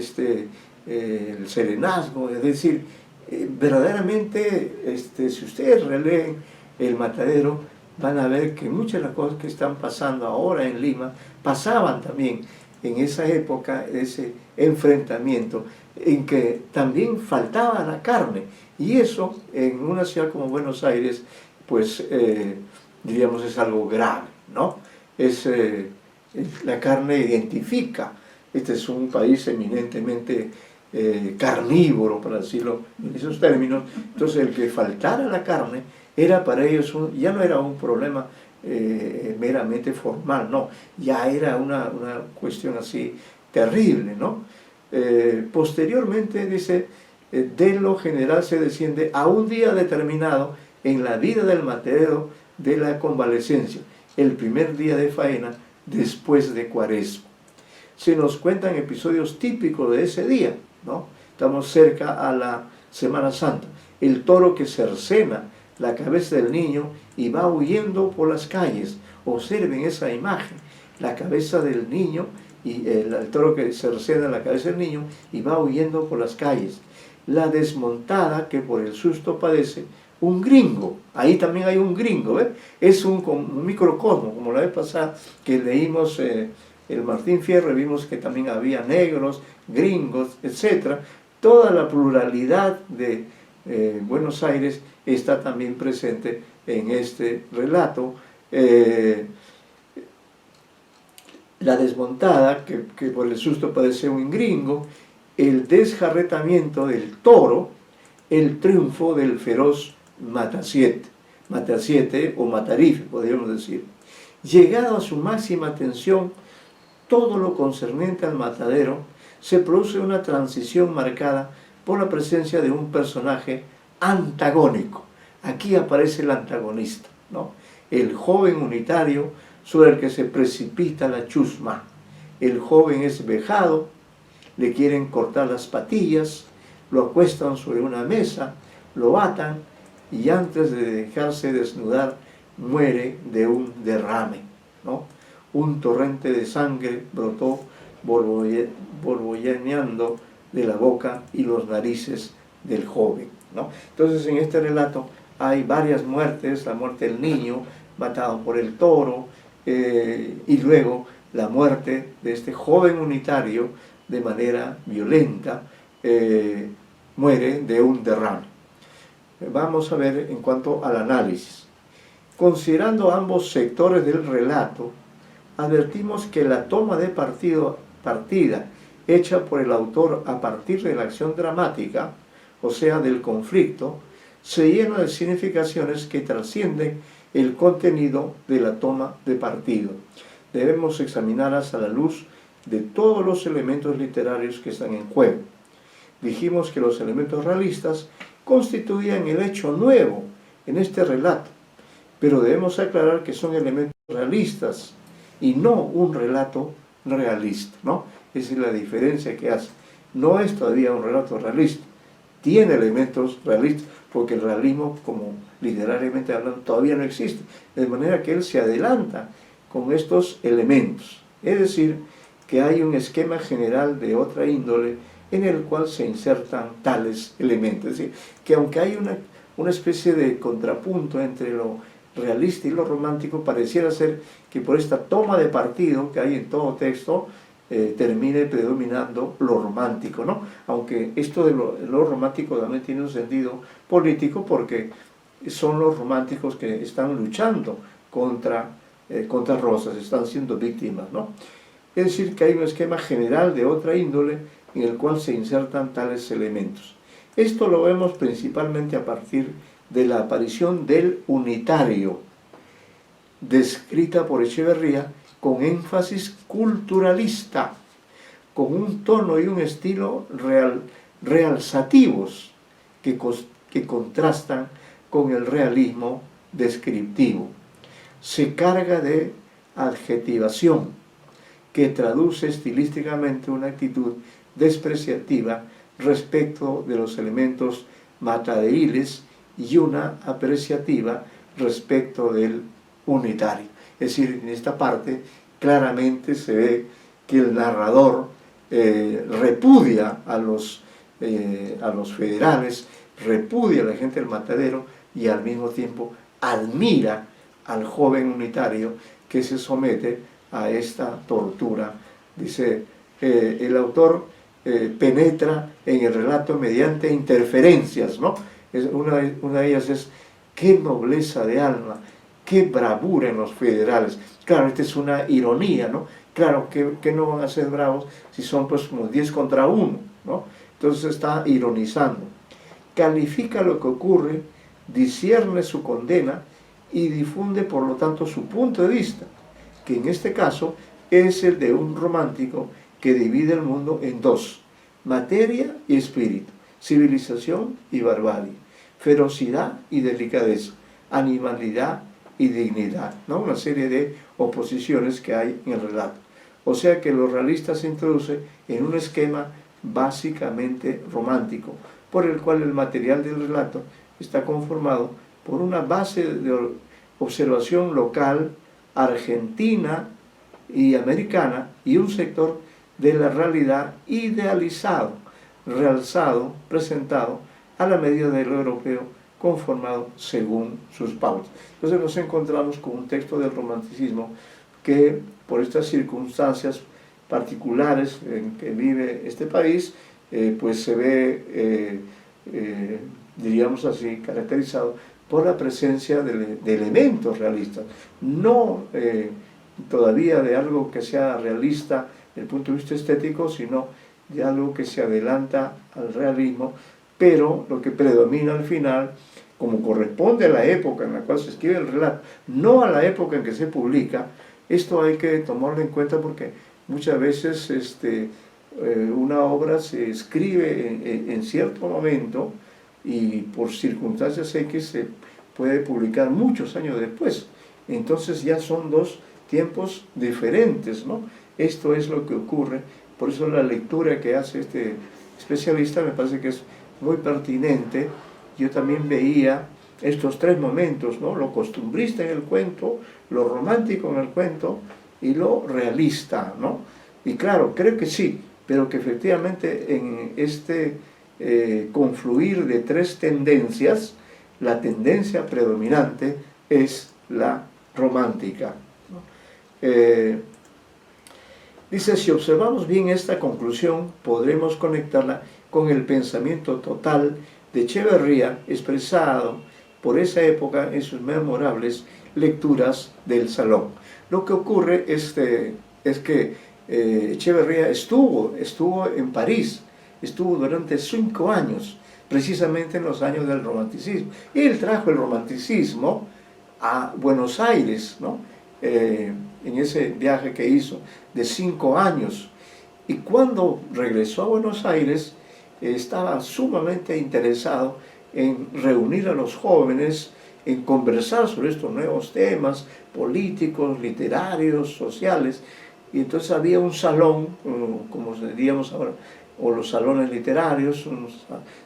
el serenazgo. Es decir, verdaderamente, si ustedes releen El Matadero, van a ver que muchas de las cosas que están pasando ahora en Lima pasaban también en esa época, ese enfrentamiento en que también faltaba la carne, y eso en una ciudad como Buenos Aires pues diríamos es algo grave, ¿no? La carne identifica. Este es un país eminentemente carnívoro, para decirlo en esos términos. Entonces el que faltara la carne era para ellos ya no era un problema meramente formal, no, ya era una cuestión así terrible, ¿no? Posteriormente dice, de lo general se desciende a un día determinado en la vida del matadero de la convalecencia, el primer día de faena después de Cuaresma. Se nos cuentan episodios típicos de ese día, ¿no? Estamos cerca a la Semana Santa. El toro que cercena la cabeza del niño y va huyendo por las calles. Observen esa imagen, la cabeza del niño y el toro que cercena la cabeza del niño y va huyendo por las calles. La desmontada que por el susto padece un gringo. Ahí también hay un gringo, ¿ves? Es un microcosmo, como la vez pasada que leímos el Martín Fierro, vimos que también había negros, gringos, etc. Toda la pluralidad de Buenos Aires está también presente en este relato. La desmontada, que por el susto padece un gringo, el desjarretamiento del toro, el triunfo del feroz Matassiete o Matarife, podríamos decir. Llegado a su máxima tensión, todo lo concerniente al matadero, se produce una transición marcada por la presencia de un personaje antagónico. Aquí aparece el antagonista, ¿no? El joven unitario sobre el que se precipita la chusma. El joven es vejado, le quieren cortar las patillas, lo acuestan sobre una mesa, lo atan y antes de dejarse desnudar muere de un derrame, ¿no? Un torrente de sangre brotó borbolloneando de la boca y los narices del joven, ¿no? Entonces en este relato hay varias muertes, la muerte del niño matado por el toro, y luego la muerte de este joven unitario de manera violenta, muere de un derrame. Vamos a ver en cuanto al análisis. Considerando ambos sectores del relato, advertimos que la toma de partida hecha por el autor a partir de la acción dramática, o sea, del conflicto, se llena de significaciones que trascienden el contenido de la toma de partido. Debemos examinarlas a la luz de todos los elementos literarios que están en juego. Dijimos que los elementos realistas constituían el hecho nuevo en este relato, pero debemos aclarar que son elementos realistas y no un relato realista, ¿no? Esa es la diferencia que hace. No es todavía un relato realista, tiene elementos realistas, porque el realismo, como literariamente hablando, todavía no existe, de manera que él se adelanta con estos elementos. Es decir, que hay un esquema general de otra índole en el cual se insertan tales elementos. Es decir, que aunque hay una especie de contrapunto entre lo realista y lo romántico, pareciera ser que por esta toma de partido que hay en todo texto, termine predominando lo romántico, ¿no? Aunque esto de lo romántico también tiene un sentido político, porque son los románticos que están luchando contra Rosas, están siendo víctimas, ¿no? Es decir, que hay un esquema general de otra índole en el cual se insertan tales elementos. Esto lo vemos principalmente a partir de la aparición del unitario, descrita por Echeverría con énfasis culturalista, con un tono y un estilo realzativos que contrastan con el realismo descriptivo. Se carga de adjetivación, que traduce estilísticamente una actitud despreciativa respecto de los elementos mataderiles y una apreciativa respecto del unitario. Es decir, en esta parte claramente se ve que el narrador repudia a los federales, repudia a la gente del matadero y al mismo tiempo admira al joven unitario que se somete a esta tortura. Dice, el autor penetra en el relato mediante interferencias, ¿no? Una de ellas es, qué nobleza de alma, qué bravura en los federales. Claro, esta es una ironía, ¿no? Claro, que no van a ser bravos si son pues como 10 contra 1, ¿no? Entonces está ironizando. Califica lo que ocurre, discierne su condena y difunde por lo tanto su punto de vista, que en este caso es el de un romántico que divide el mundo en dos, materia y espíritu, civilización y barbarie, ferocidad y delicadeza, animalidad y dignidad, ¿no? Una serie de oposiciones que hay en el relato. O sea que los realistas se introduce en un esquema básicamente romántico, por el cual el material del relato está conformado por una base de observación local, argentina y americana, y un sector de la realidad idealizado, realzado, presentado a la medida de lo europeo, conformado según sus pautas. Entonces nos encontramos con un texto del romanticismo que, por estas circunstancias particulares en que vive este país, pues se ve, diríamos así, caracterizado por la presencia de elementos realistas, no todavía de algo que sea realista desde el punto de vista estético, sino de algo que se adelanta al realismo, pero lo que predomina al final, como corresponde a la época en la cual se escribe el relato, no a la época en que se publica. Esto hay que tomarlo en cuenta porque muchas veces una obra se escribe en cierto momento y por circunstancias X se puede publicar muchos años después. Entonces ya son dos tiempos diferentes, ¿no? Esto es lo que ocurre, por eso la lectura que hace este especialista me parece que es muy pertinente. Yo también veía estos tres momentos, ¿no? Lo costumbrista en el cuento, lo romántico en el cuento y lo realista, ¿no? Y claro, creo que sí, pero que efectivamente en este confluir de tres tendencias, la tendencia predominante es la romántica, ¿no? Dice, si observamos bien esta conclusión, podremos conectarla con el pensamiento total de Echeverría, expresado por esa época en sus memorables lecturas del Salón. Lo que ocurre es que Echeverría estuvo en París, estuvo durante 5 años, precisamente en los años del romanticismo. Él trajo el romanticismo a Buenos Aires, ¿no? En ese viaje que hizo de 5 años. Y cuando regresó a Buenos Aires, estaba sumamente interesado en reunir a los jóvenes, en conversar sobre estos nuevos temas políticos, literarios, sociales. Y entonces había un salón, como diríamos ahora, o los salones literarios, un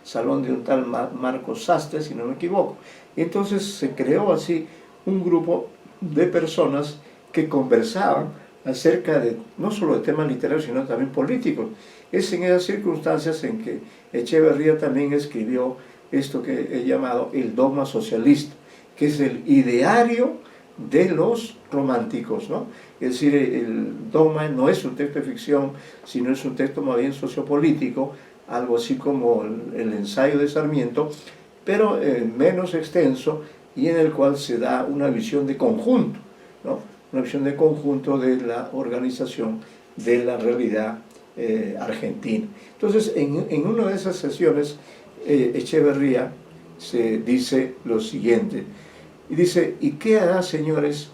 salón de un tal Marcos Sastre, si no me equivoco. Y entonces se creó así un grupo de personas que conversaban acerca de, no solo de temas literarios, sino también políticos. Es en esas circunstancias en que Echeverría también escribió esto que he llamado el dogma socialista, que es el ideario de los románticos, ¿no? Es decir, el dogma no es un texto de ficción, sino es un texto más bien sociopolítico, algo así como el ensayo de Sarmiento, pero menos extenso, y en el cual se da una visión de conjunto, ¿no? Una visión de conjunto de la organización de la realidad argentina. Entonces, en una de esas sesiones, Echeverría se dice lo siguiente, y dice, ¿y qué hará, señores,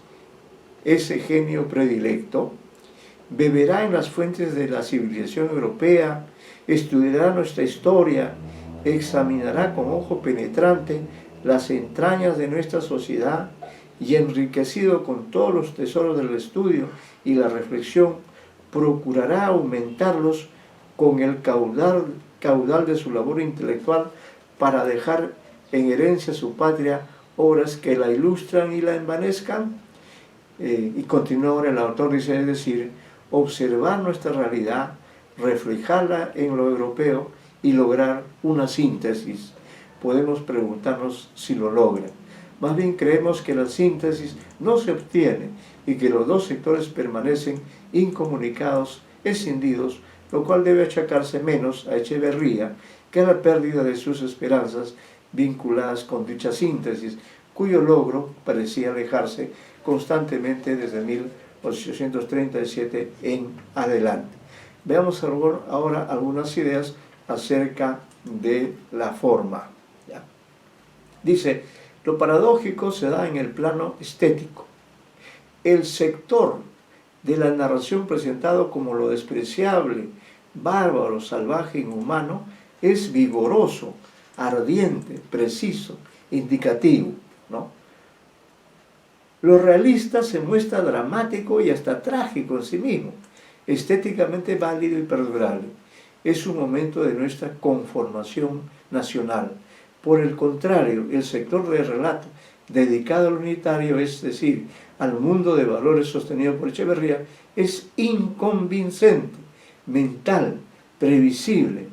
ese genio predilecto? Beberá en las fuentes de la civilización europea, estudiará nuestra historia, examinará con ojo penetrante las entrañas de nuestra sociedad y, enriquecido con todos los tesoros del estudio y la reflexión, procurará aumentarlos con el caudal de su labor intelectual para dejar en herencia a su patria obras que la ilustran y la envanezcan. Y continúa ahora el autor, dice, es decir, observar nuestra realidad, reflejarla en lo europeo y lograr una síntesis. Podemos preguntarnos si lo logra. Más bien creemos que la síntesis no se obtiene y que los dos sectores permanecen incomunicados, escindidos, lo cual debe achacarse menos a Echeverría que a la pérdida de sus esperanzas vinculadas con dicha síntesis, cuyo logro parecía alejarse constantemente desde 1837 en adelante. Veamos ahora algunas ideas acerca de la forma. ¿Ya? Dice, lo paradójico se da en el plano estético. El sector de la narración presentado como lo despreciable bárbaro, salvaje, inhumano, es vigoroso, ardiente, preciso, indicativo, ¿no? Lo realista se muestra dramático y hasta trágico en sí mismo, estéticamente válido y perdurable. Es un momento de nuestra conformación nacional. Por el contrario, el sector de relato dedicado al unitario, es decir, al mundo de valores sostenido por Echeverría, es inconvincente, mental, previsible,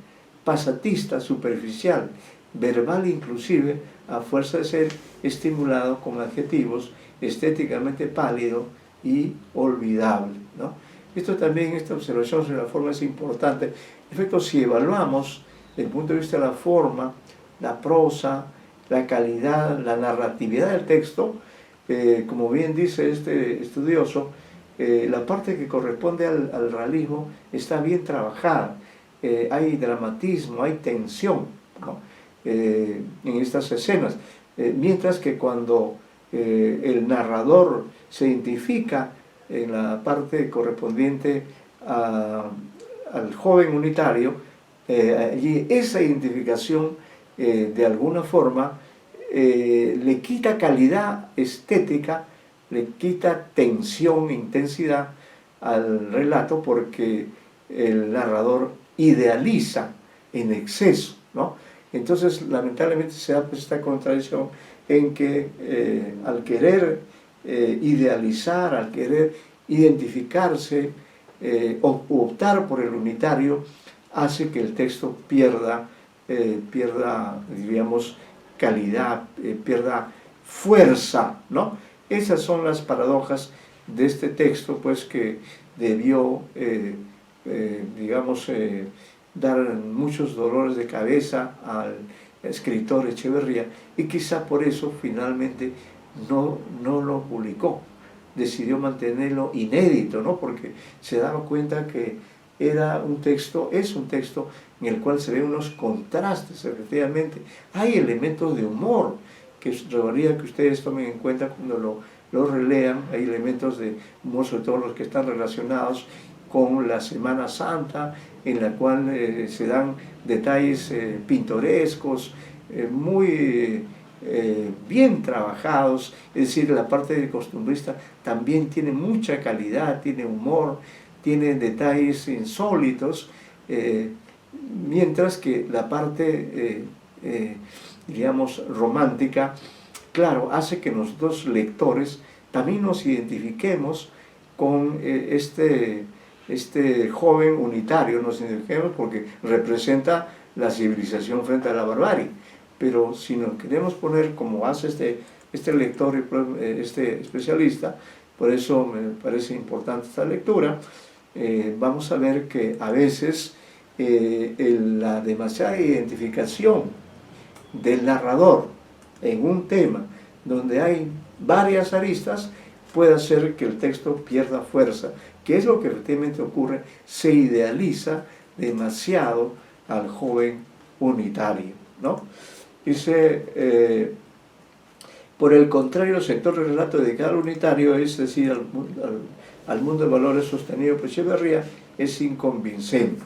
pasatista, superficial, verbal inclusive, a fuerza de ser estimulado con adjetivos, estéticamente pálido y olvidable, ¿no? Esto también, esta observación sobre la forma es importante. En efecto, si evaluamos desde el punto de vista de la forma, la prosa, la calidad, la narratividad del texto, como bien dice este estudioso, la parte que corresponde al realismo está bien trabajada. Hay dramatismo, hay tensión, ¿no? En estas escenas, mientras que cuando el narrador se identifica en la parte correspondiente al joven unitario, allí esa identificación de alguna forma le quita calidad estética, le quita tensión, intensidad al relato, porque el narrador idealiza en exceso, ¿no? Entonces, lamentablemente se da pues esta contradicción en que al querer idealizar, al querer identificarse o optar por el unitario, hace que el texto pierda, diríamos, calidad, pierda fuerza, ¿no? Esas son las paradojas de este texto, pues, que debió, digamos, dar muchos dolores de cabeza al escritor Echeverría, y quizá por eso finalmente no lo publicó, decidió mantenerlo inédito, ¿no? Porque se daba cuenta que era un texto, es un texto en el cual se ven unos contrastes, efectivamente. Hay elementos de humor que rogaría que ustedes tomen en cuenta cuando lo relean. Hay elementos de humor, sobre todo los que están relacionados con la Semana Santa, en la cual se dan detalles pintorescos, muy bien trabajados. Es decir, la parte de costumbrista también tiene mucha calidad, tiene humor, tiene detalles insólitos, mientras que la parte, digamos, romántica, claro, hace que nosotros lectores también nos identifiquemos con este joven unitario, nos identifiquemos porque representa la civilización frente a la barbarie. Pero si nos queremos poner como hace este lector, este especialista, por eso me parece importante esta lectura, vamos a ver que a veces la demasiada identificación del narrador en un tema donde hay varias aristas puede hacer que el texto pierda fuerza, que es lo que efectivamente ocurre. Se idealiza demasiado al joven unitario, ¿no? Dice, por el contrario, el sector del relato dedicado al unitario, es decir, al mundo de valores sostenido por Echeverría, es inconvincente.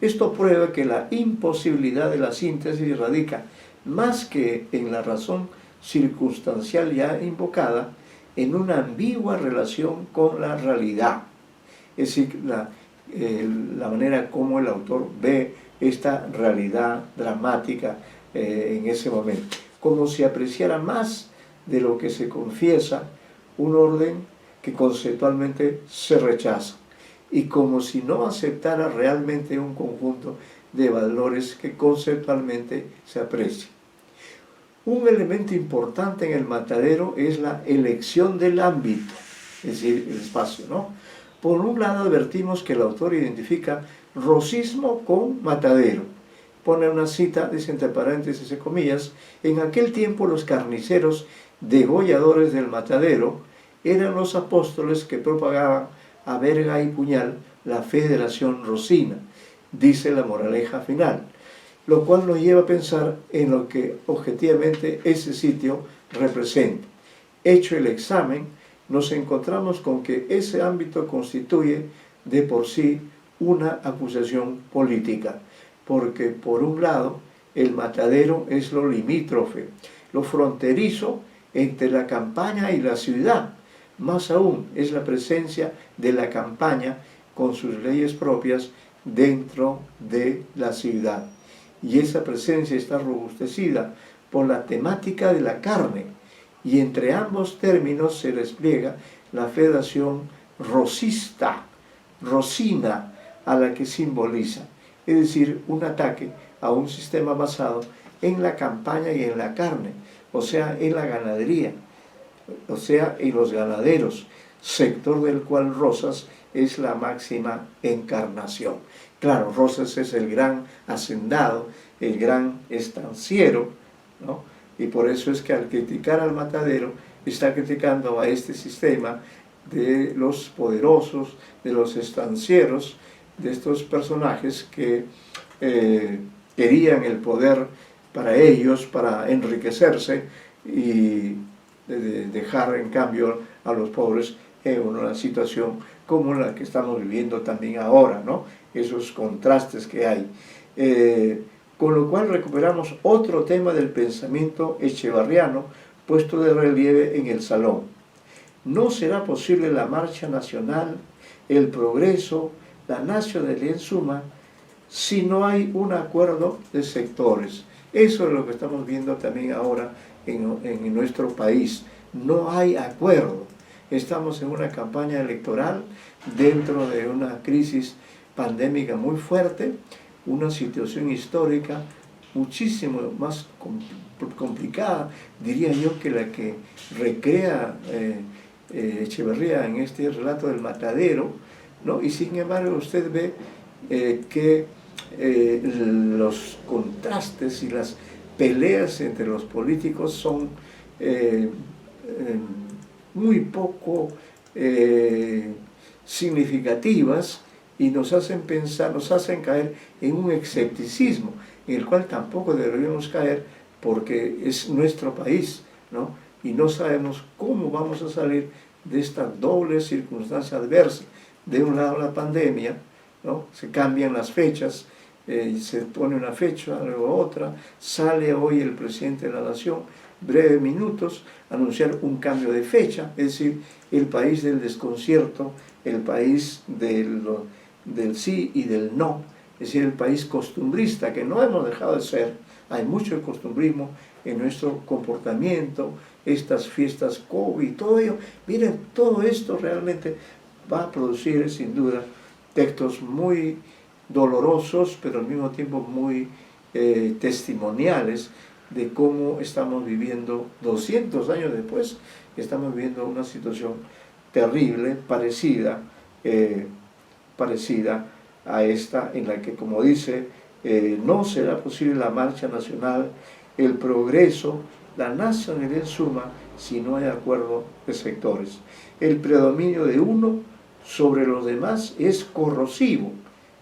Esto prueba que la imposibilidad de la síntesis radica más que en la razón circunstancial ya invocada, en una ambigua relación con la realidad. Es decir, la manera como el autor ve esta realidad dramática en ese momento. Como si apreciara más de lo que se confiesa un orden que conceptualmente se rechaza, y como si no aceptara realmente un conjunto de valores que conceptualmente se aprecian. Un elemento importante en el matadero es la elección del ámbito, es decir, el espacio, ¿no? Por un lado advertimos que el autor identifica rosismo con matadero. Pone una cita, dice entre paréntesis y comillas: en aquel tiempo los carniceros degolladores del matadero eran los apóstoles que propagaban a verga y puñal la federación rosina, dice la moraleja final, lo cual nos lleva a pensar en lo que objetivamente ese sitio representa. Hecho el examen, nos encontramos con que ese ámbito constituye de por sí una acusación política, porque por un lado el matadero es lo limítrofe, lo fronterizo entre la campaña y la ciudad. Más aún es la presencia de la campaña con sus leyes propias dentro de la ciudad. Y esa presencia está robustecida por la temática de la carne, y entre ambos términos se despliega la federación rosista, rosina, a la que simboliza, es decir, un ataque a un sistema basado en la campaña y en la carne, o sea, en la ganadería, o sea, en los ganaderos, sector del cual Rosas es la máxima encarnación. Claro, Rosas es el gran hacendado, el gran estanciero, ¿no? Y por eso es que al criticar al matadero, está criticando a este sistema de los poderosos, de los estancieros, de estos personajes que querían el poder para ellos, para enriquecerse y dejar en cambio a los pobres en una situación como la que estamos viviendo también ahora, ¿no? Esos contrastes que hay. Con lo cual recuperamos otro tema del pensamiento echevarriano puesto de relieve en el salón. No será posible la marcha nacional, el progreso, la nacionalidad en suma, si no hay un acuerdo de sectores. Eso es lo que estamos viendo también ahora en nuestro país. No hay acuerdo. Estamos en una campaña electoral dentro de una crisis pandémica muy fuerte, una situación histórica muchísimo más complicada, diría yo, que la que recrea Echeverría en este relato del matadero, ¿no? Y sin embargo usted ve que los contrastes y las peleas entre los políticos son muy poco significativas y nos hacen pensar, nos hacen caer en un escepticismo en el cual tampoco deberíamos caer porque es nuestro país, ¿no? Y no sabemos cómo vamos a salir de esta doble circunstancia adversa. De un lado la pandemia, ¿no? Se cambian las fechas, se pone una fecha, luego otra, sale hoy el presidente de la Nación, breves minutos, anunciar un cambio de fecha, es decir, el país del desconcierto, el país del sí y del no, es decir, el país costumbrista, que no hemos dejado de ser. Hay mucho costumbrismo en nuestro comportamiento, estas fiestas COVID, todo ello. Miren, todo esto realmente va a producir, sin duda, textos muy dolorosos, pero al mismo tiempo muy testimoniales de cómo estamos viviendo 200 años después, estamos viviendo una situación terrible, parecida a esta, en la que, como dice, no será posible la marcha nacional, el progreso, la nacionalidad en suma, si no hay acuerdo de sectores. El predominio de uno sobre los demás es corrosivo,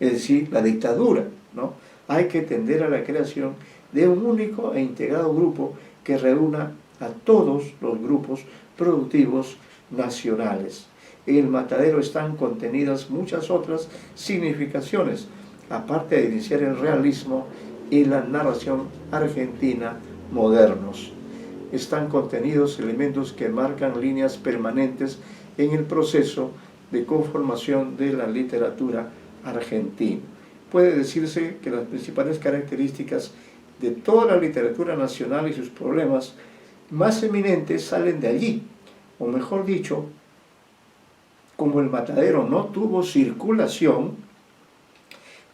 es decir, la dictadura, ¿no? Hay que tender a la creación de un único e integrado grupo que reúna a todos los grupos productivos nacionales. En el matadero están contenidas muchas otras significaciones, aparte de iniciar el realismo y la narración argentina modernos. Están contenidos elementos que marcan líneas permanentes en el proceso de conformación de la literatura argentina. Puede decirse que las principales características de toda la literatura nacional y sus problemas más eminentes salen de allí, o mejor dicho, como el matadero no tuvo circulación,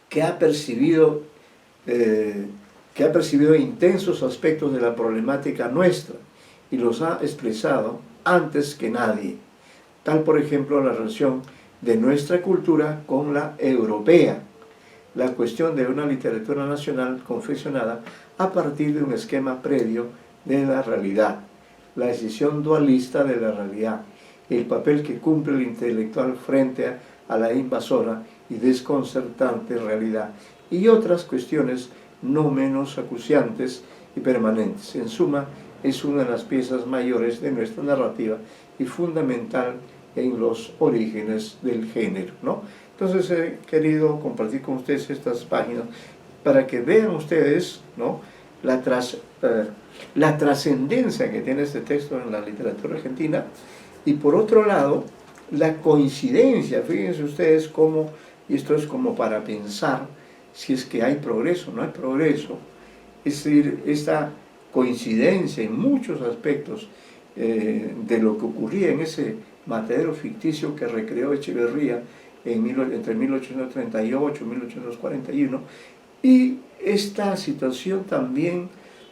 que ha percibido intensos aspectos de la problemática nuestra y los ha expresado antes que nadie, tal por ejemplo la relación de nuestra cultura con la europea, la cuestión de una literatura nacional confeccionada a partir de un esquema previo de la realidad, la decisión dualista de la realidad, el papel que cumple el intelectual frente a la invasora y desconcertante realidad, y otras cuestiones no menos acuciantes y permanentes. En suma, es una de las piezas mayores de nuestra narrativa y fundamental en los orígenes del género, ¿no? Entonces he querido compartir con ustedes estas páginas para que vean ustedes, ¿no?, la trascendencia que tiene este texto en la literatura argentina, y por otro lado, la coincidencia. Fíjense ustedes cómo, y esto es como para pensar si es que hay progreso o no hay progreso, es decir, esta coincidencia en muchos aspectos de lo que ocurría en ese matadero ficticio que recreó Echeverría entre 1838 y 1841, y esta situación también,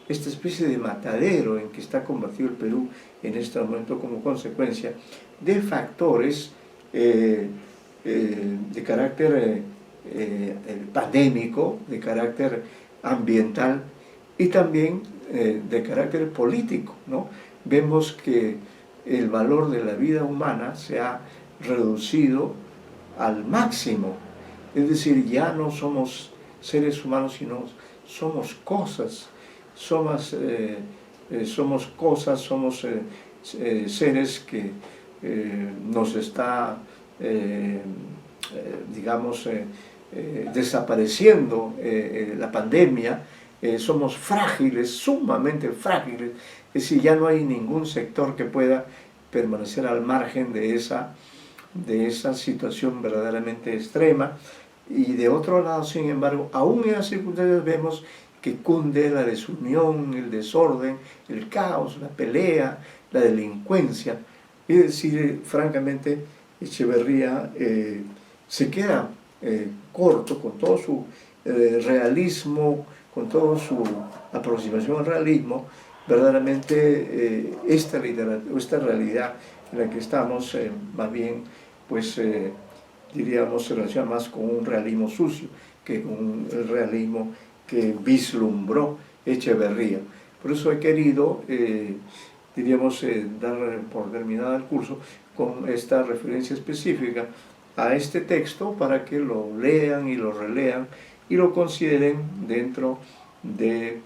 esta especie de matadero en que está convertido el Perú en este momento como consecuencia de factores de carácter pandémico, de carácter ambiental y también de carácter político, ¿no? Vemos que el valor de la vida humana se ha reducido al máximo, es decir, ya no somos seres humanos, sino somos cosas, somos cosas, somos seres que nos está, digamos, desapareciendo la pandemia, somos frágiles, sumamente frágiles, es decir, ya no hay ningún sector que pueda permanecer al margen de esa situación verdaderamente extrema. Y de otro lado, sin embargo, aún en las circunstancias vemos que cunde la desunión, el desorden, el caos, la pelea, la delincuencia. Es decir, francamente, Echeverría se queda corto con todo su realismo, con toda su aproximación al realismo. Verdaderamente esta realidad en la que estamos, más bien, pues diríamos, se relaciona más con un realismo sucio que con el realismo que vislumbró Echeverría. Por eso he querido, diríamos, dar por terminado el curso con esta referencia específica a este texto para que lo lean y lo relean y lo consideren dentro de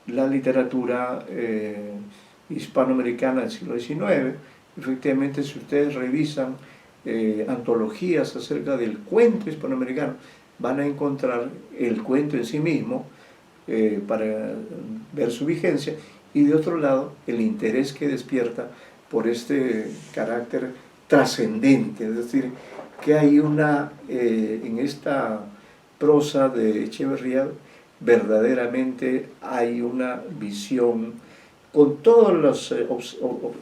la literatura hispanoamericana del siglo XIX. Efectivamente, si ustedes revisan antologías acerca del cuento hispanoamericano, van a encontrar el cuento en sí mismo para ver su vigencia, y de otro lado el interés que despierta por este carácter trascendente, es decir, que hay en esta prosa de Echeverría verdaderamente hay una visión, con todas las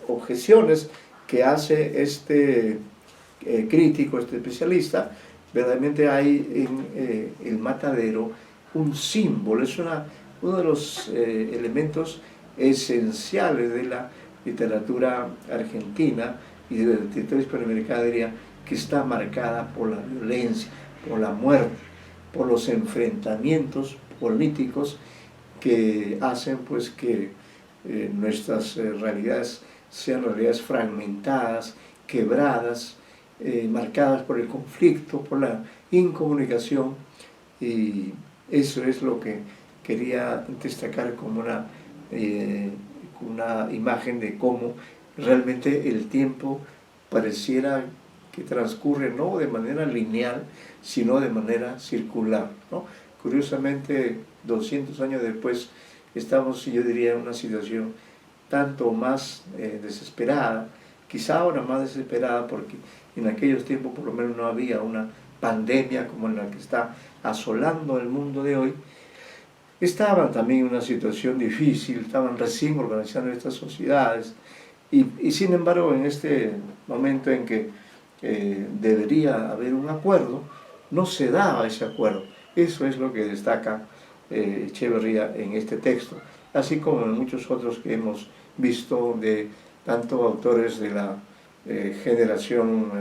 objeciones que hace este crítico, este especialista. Verdaderamente hay en el matadero un símbolo, es uno de los elementos esenciales de la literatura argentina y de la literatura hispanoamericana, diría, que está marcada por la violencia, por la muerte, por los enfrentamientos políticos que hacen pues que nuestras realidades sean realidades fragmentadas, quebradas, marcadas por el conflicto, por la incomunicación, y eso es lo que quería destacar como una imagen de cómo realmente el tiempo pareciera que transcurre no de manera lineal, sino de manera circular, ¿no? Curiosamente, 200 años después, estamos, yo diría, en una situación tanto más desesperada, quizá ahora más desesperada, porque en aquellos tiempos por lo menos no había una pandemia como en la que está asolando el mundo de hoy. Estaban también en una situación difícil, estaban recién organizando estas sociedades, y sin embargo en este momento en que debería haber un acuerdo, no se daba ese acuerdo. Eso es lo que destaca Echeverría en este texto, así como en muchos otros que hemos visto de tanto autores de la generación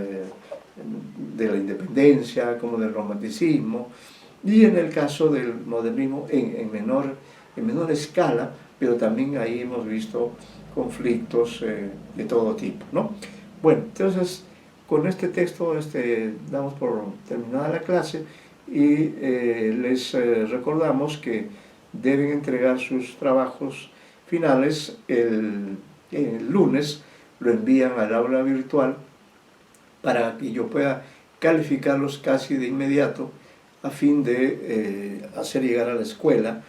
de la independencia como del romanticismo, y en el caso del modernismo en menor escala, pero también ahí hemos visto conflictos de todo tipo, ¿no? Bueno, entonces con este texto damos por terminada la clase, y les recordamos que deben entregar sus trabajos finales el lunes, lo envían al aula virtual para que yo pueda calificarlos casi de inmediato a fin de hacer llegar a la escuela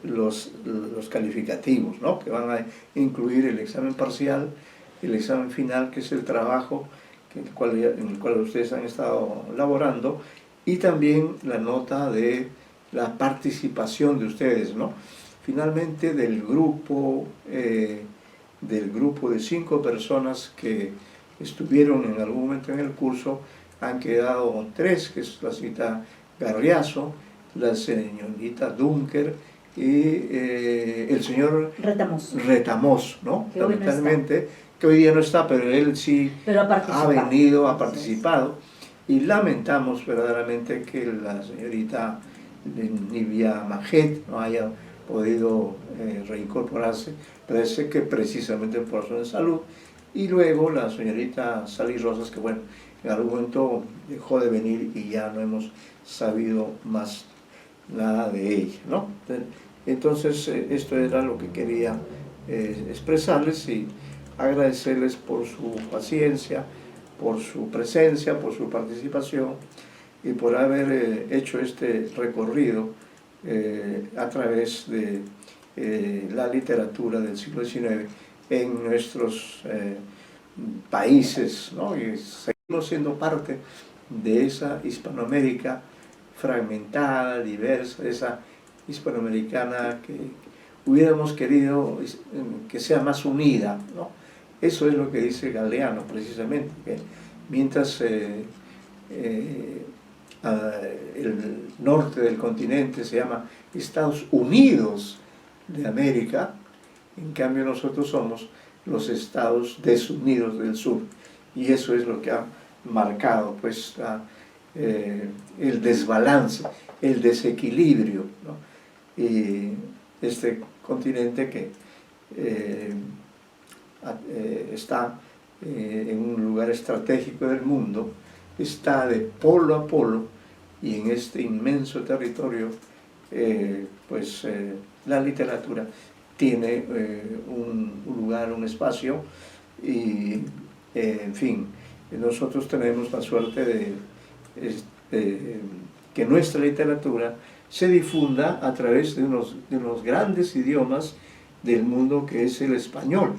los calificativos, ¿no? Que van a incluir el examen parcial, el examen final, que es el trabajo en el cual ustedes han estado laborando, y también la nota de la participación de ustedes, ¿no? Finalmente, del grupo de 5 personas que estuvieron en algún momento en el curso, han quedado 3, que es la señorita Garriazo, la señorita Dunker y el señor Retamos, ¿no? Que hoy no Lamentablemente, que hoy día no está, pero él sí Pero ha venido, ha participado, y lamentamos verdaderamente que la señorita Nivia Majet no haya podido reincorporarse, parece que precisamente por razones de salud, y luego la señorita Sally Rosas, que bueno, en algún momento dejó de venir y ya no hemos sabido más nada de ella, ¿no? Entonces esto era lo que quería expresarles y agradecerles por su paciencia, por su presencia, por su participación y por haber hecho este recorrido a través de la literatura del siglo XIX en nuestros países, ¿no? Y seguimos siendo parte de esa Hispanoamérica fragmentada, diversa, esa hispanoamericana que hubiéramos querido que sea más unida, ¿no? Eso es lo que dice Galeano, precisamente, que mientras el norte del continente se llama Estados Unidos de América, en cambio nosotros somos los Estados desunidos del sur, y eso es lo que ha marcado pues el desbalance, el desequilibrio, ¿no? Y este continente que está en un lugar estratégico del mundo, está de polo a polo, y en este inmenso territorio la literatura tiene un lugar, un espacio, y en fin, nosotros tenemos la suerte de que nuestra literatura se difunda a través de unos grandes idiomas del mundo, que es el español,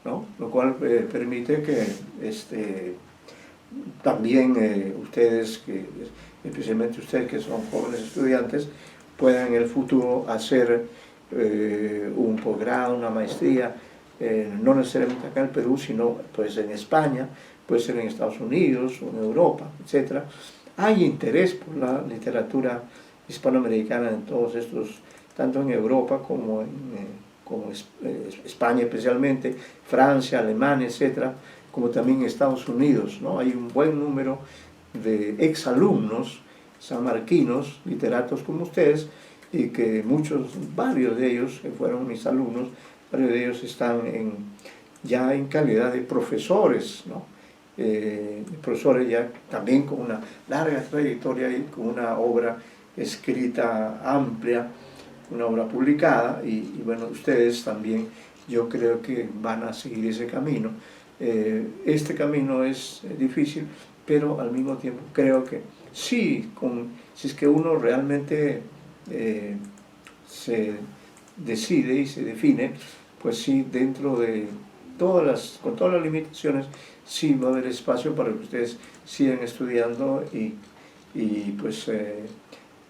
¿no? Lo cual permite que también ustedes, especialmente ustedes que son jóvenes estudiantes, puedan en el futuro hacer un posgrado, una maestría, no necesariamente acá en el Perú, sino pues en España, puede ser en Estados Unidos o en Europa, etc. Hay interés por la literatura hispanoamericana en todos estos, tanto en Europa como España especialmente, Francia, Alemania, etc., como también en Estados Unidos, ¿no? Hay un buen número de exalumnos sanmarquinos, literatos como ustedes, y que varios de ellos, que fueron mis alumnos, varios de ellos están ya en calidad de profesores, ¿no? Profesores ya también con una larga trayectoria y con una obra escrita amplia, una obra publicada, y bueno, ustedes también yo creo que van a seguir ese camino. Este camino es difícil, pero al mismo tiempo creo que sí, si es que uno realmente se decide y se define, pues sí, dentro de con todas las limitaciones, sí va a haber espacio para que ustedes sigan estudiando y pues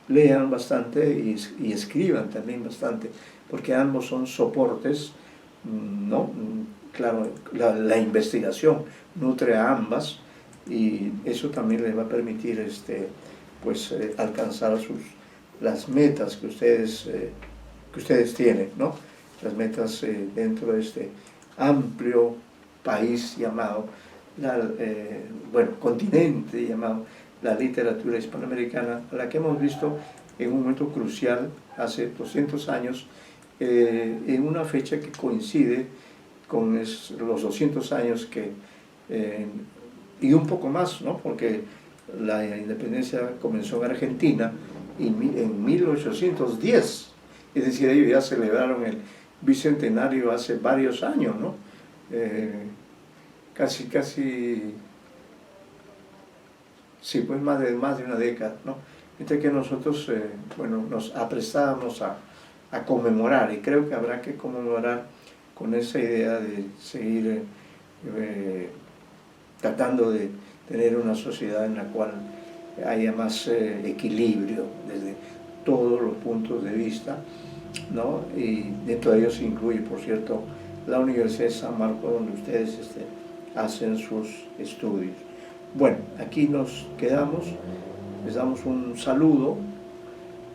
lean bastante y escriban también bastante, porque ambos son soportes, ¿no? Claro, la investigación nutre a ambas, y eso también les va a permitir alcanzar las metas que ustedes tienen, ¿no? Las metas dentro de este amplio país llamado, continente llamado la literatura hispanoamericana, a la que hemos visto en un momento crucial hace 200 años, en una fecha que coincide con los 200 años y un poco más, ¿no? Porque la independencia comenzó en Argentina en 1810, es decir, ellos ya celebraron el bicentenario hace varios años, ¿no? Casi Sí, pues más de una década, ¿no? Mientras que nosotros, bueno, nos aprestábamos a conmemorar, y creo que habrá que conmemorar con esa idea de seguir tratando de tener una sociedad en la cual haya más equilibrio desde todos los puntos de vista, ¿no? Y dentro de ellos se incluye, por cierto, la Universidad de San Marcos, donde ustedes hacen sus estudios. Bueno, aquí nos quedamos, les damos un saludo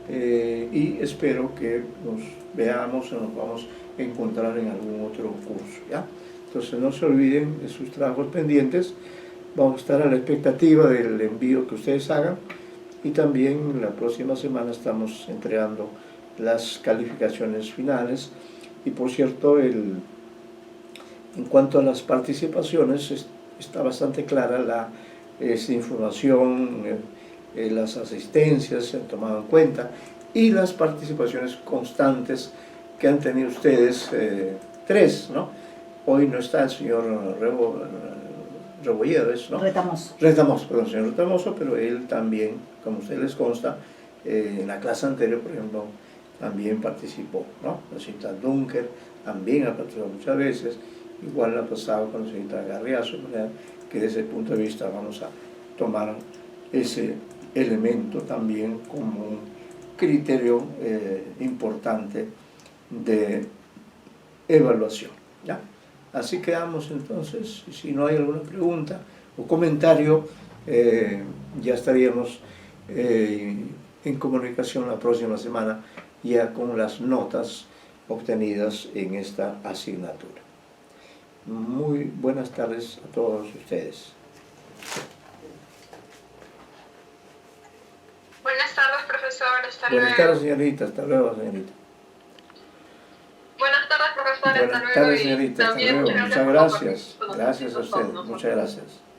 y espero que nos veamos o nos vamos a encontrar en algún otro curso, ¿ya? Entonces no se olviden de sus trabajos pendientes, vamos a estar a la expectativa del envío que ustedes hagan y también la próxima semana estamos entregando las calificaciones finales y por cierto en cuanto a las participaciones está bastante clara esta información, las asistencias se han tomado en cuenta y las participaciones constantes que han tenido ustedes, 3, ¿no? Hoy no está el señor Rebolledo, ¿no? Retamoso, perdón, señor Retamoso, pero él también, como a ustedes les consta, en la clase anterior, por ejemplo, también participó, ¿no? La señorita Dunker también ha participado muchas veces, igual ha pasado con la señorita Garriazo, que desde ese punto de vista vamos a tomar ese elemento también como un criterio importante de evaluación, ¿ya? Así quedamos entonces, y si no hay alguna pregunta o comentario, ya estaríamos en comunicación la próxima semana ya con las notas obtenidas en esta asignatura. Muy buenas tardes a todos ustedes. Buenas tardes, profesor. Hasta Buenas luego. tardes, señorita. Hasta luego, señorita. Buenas tardes, profesor. Hasta Buenas luego. tardes, Y señorita. Hasta también luego. muchas Muchas gracias por gracias. compartir Gracias a con usted. nosotros. Muchas gracias.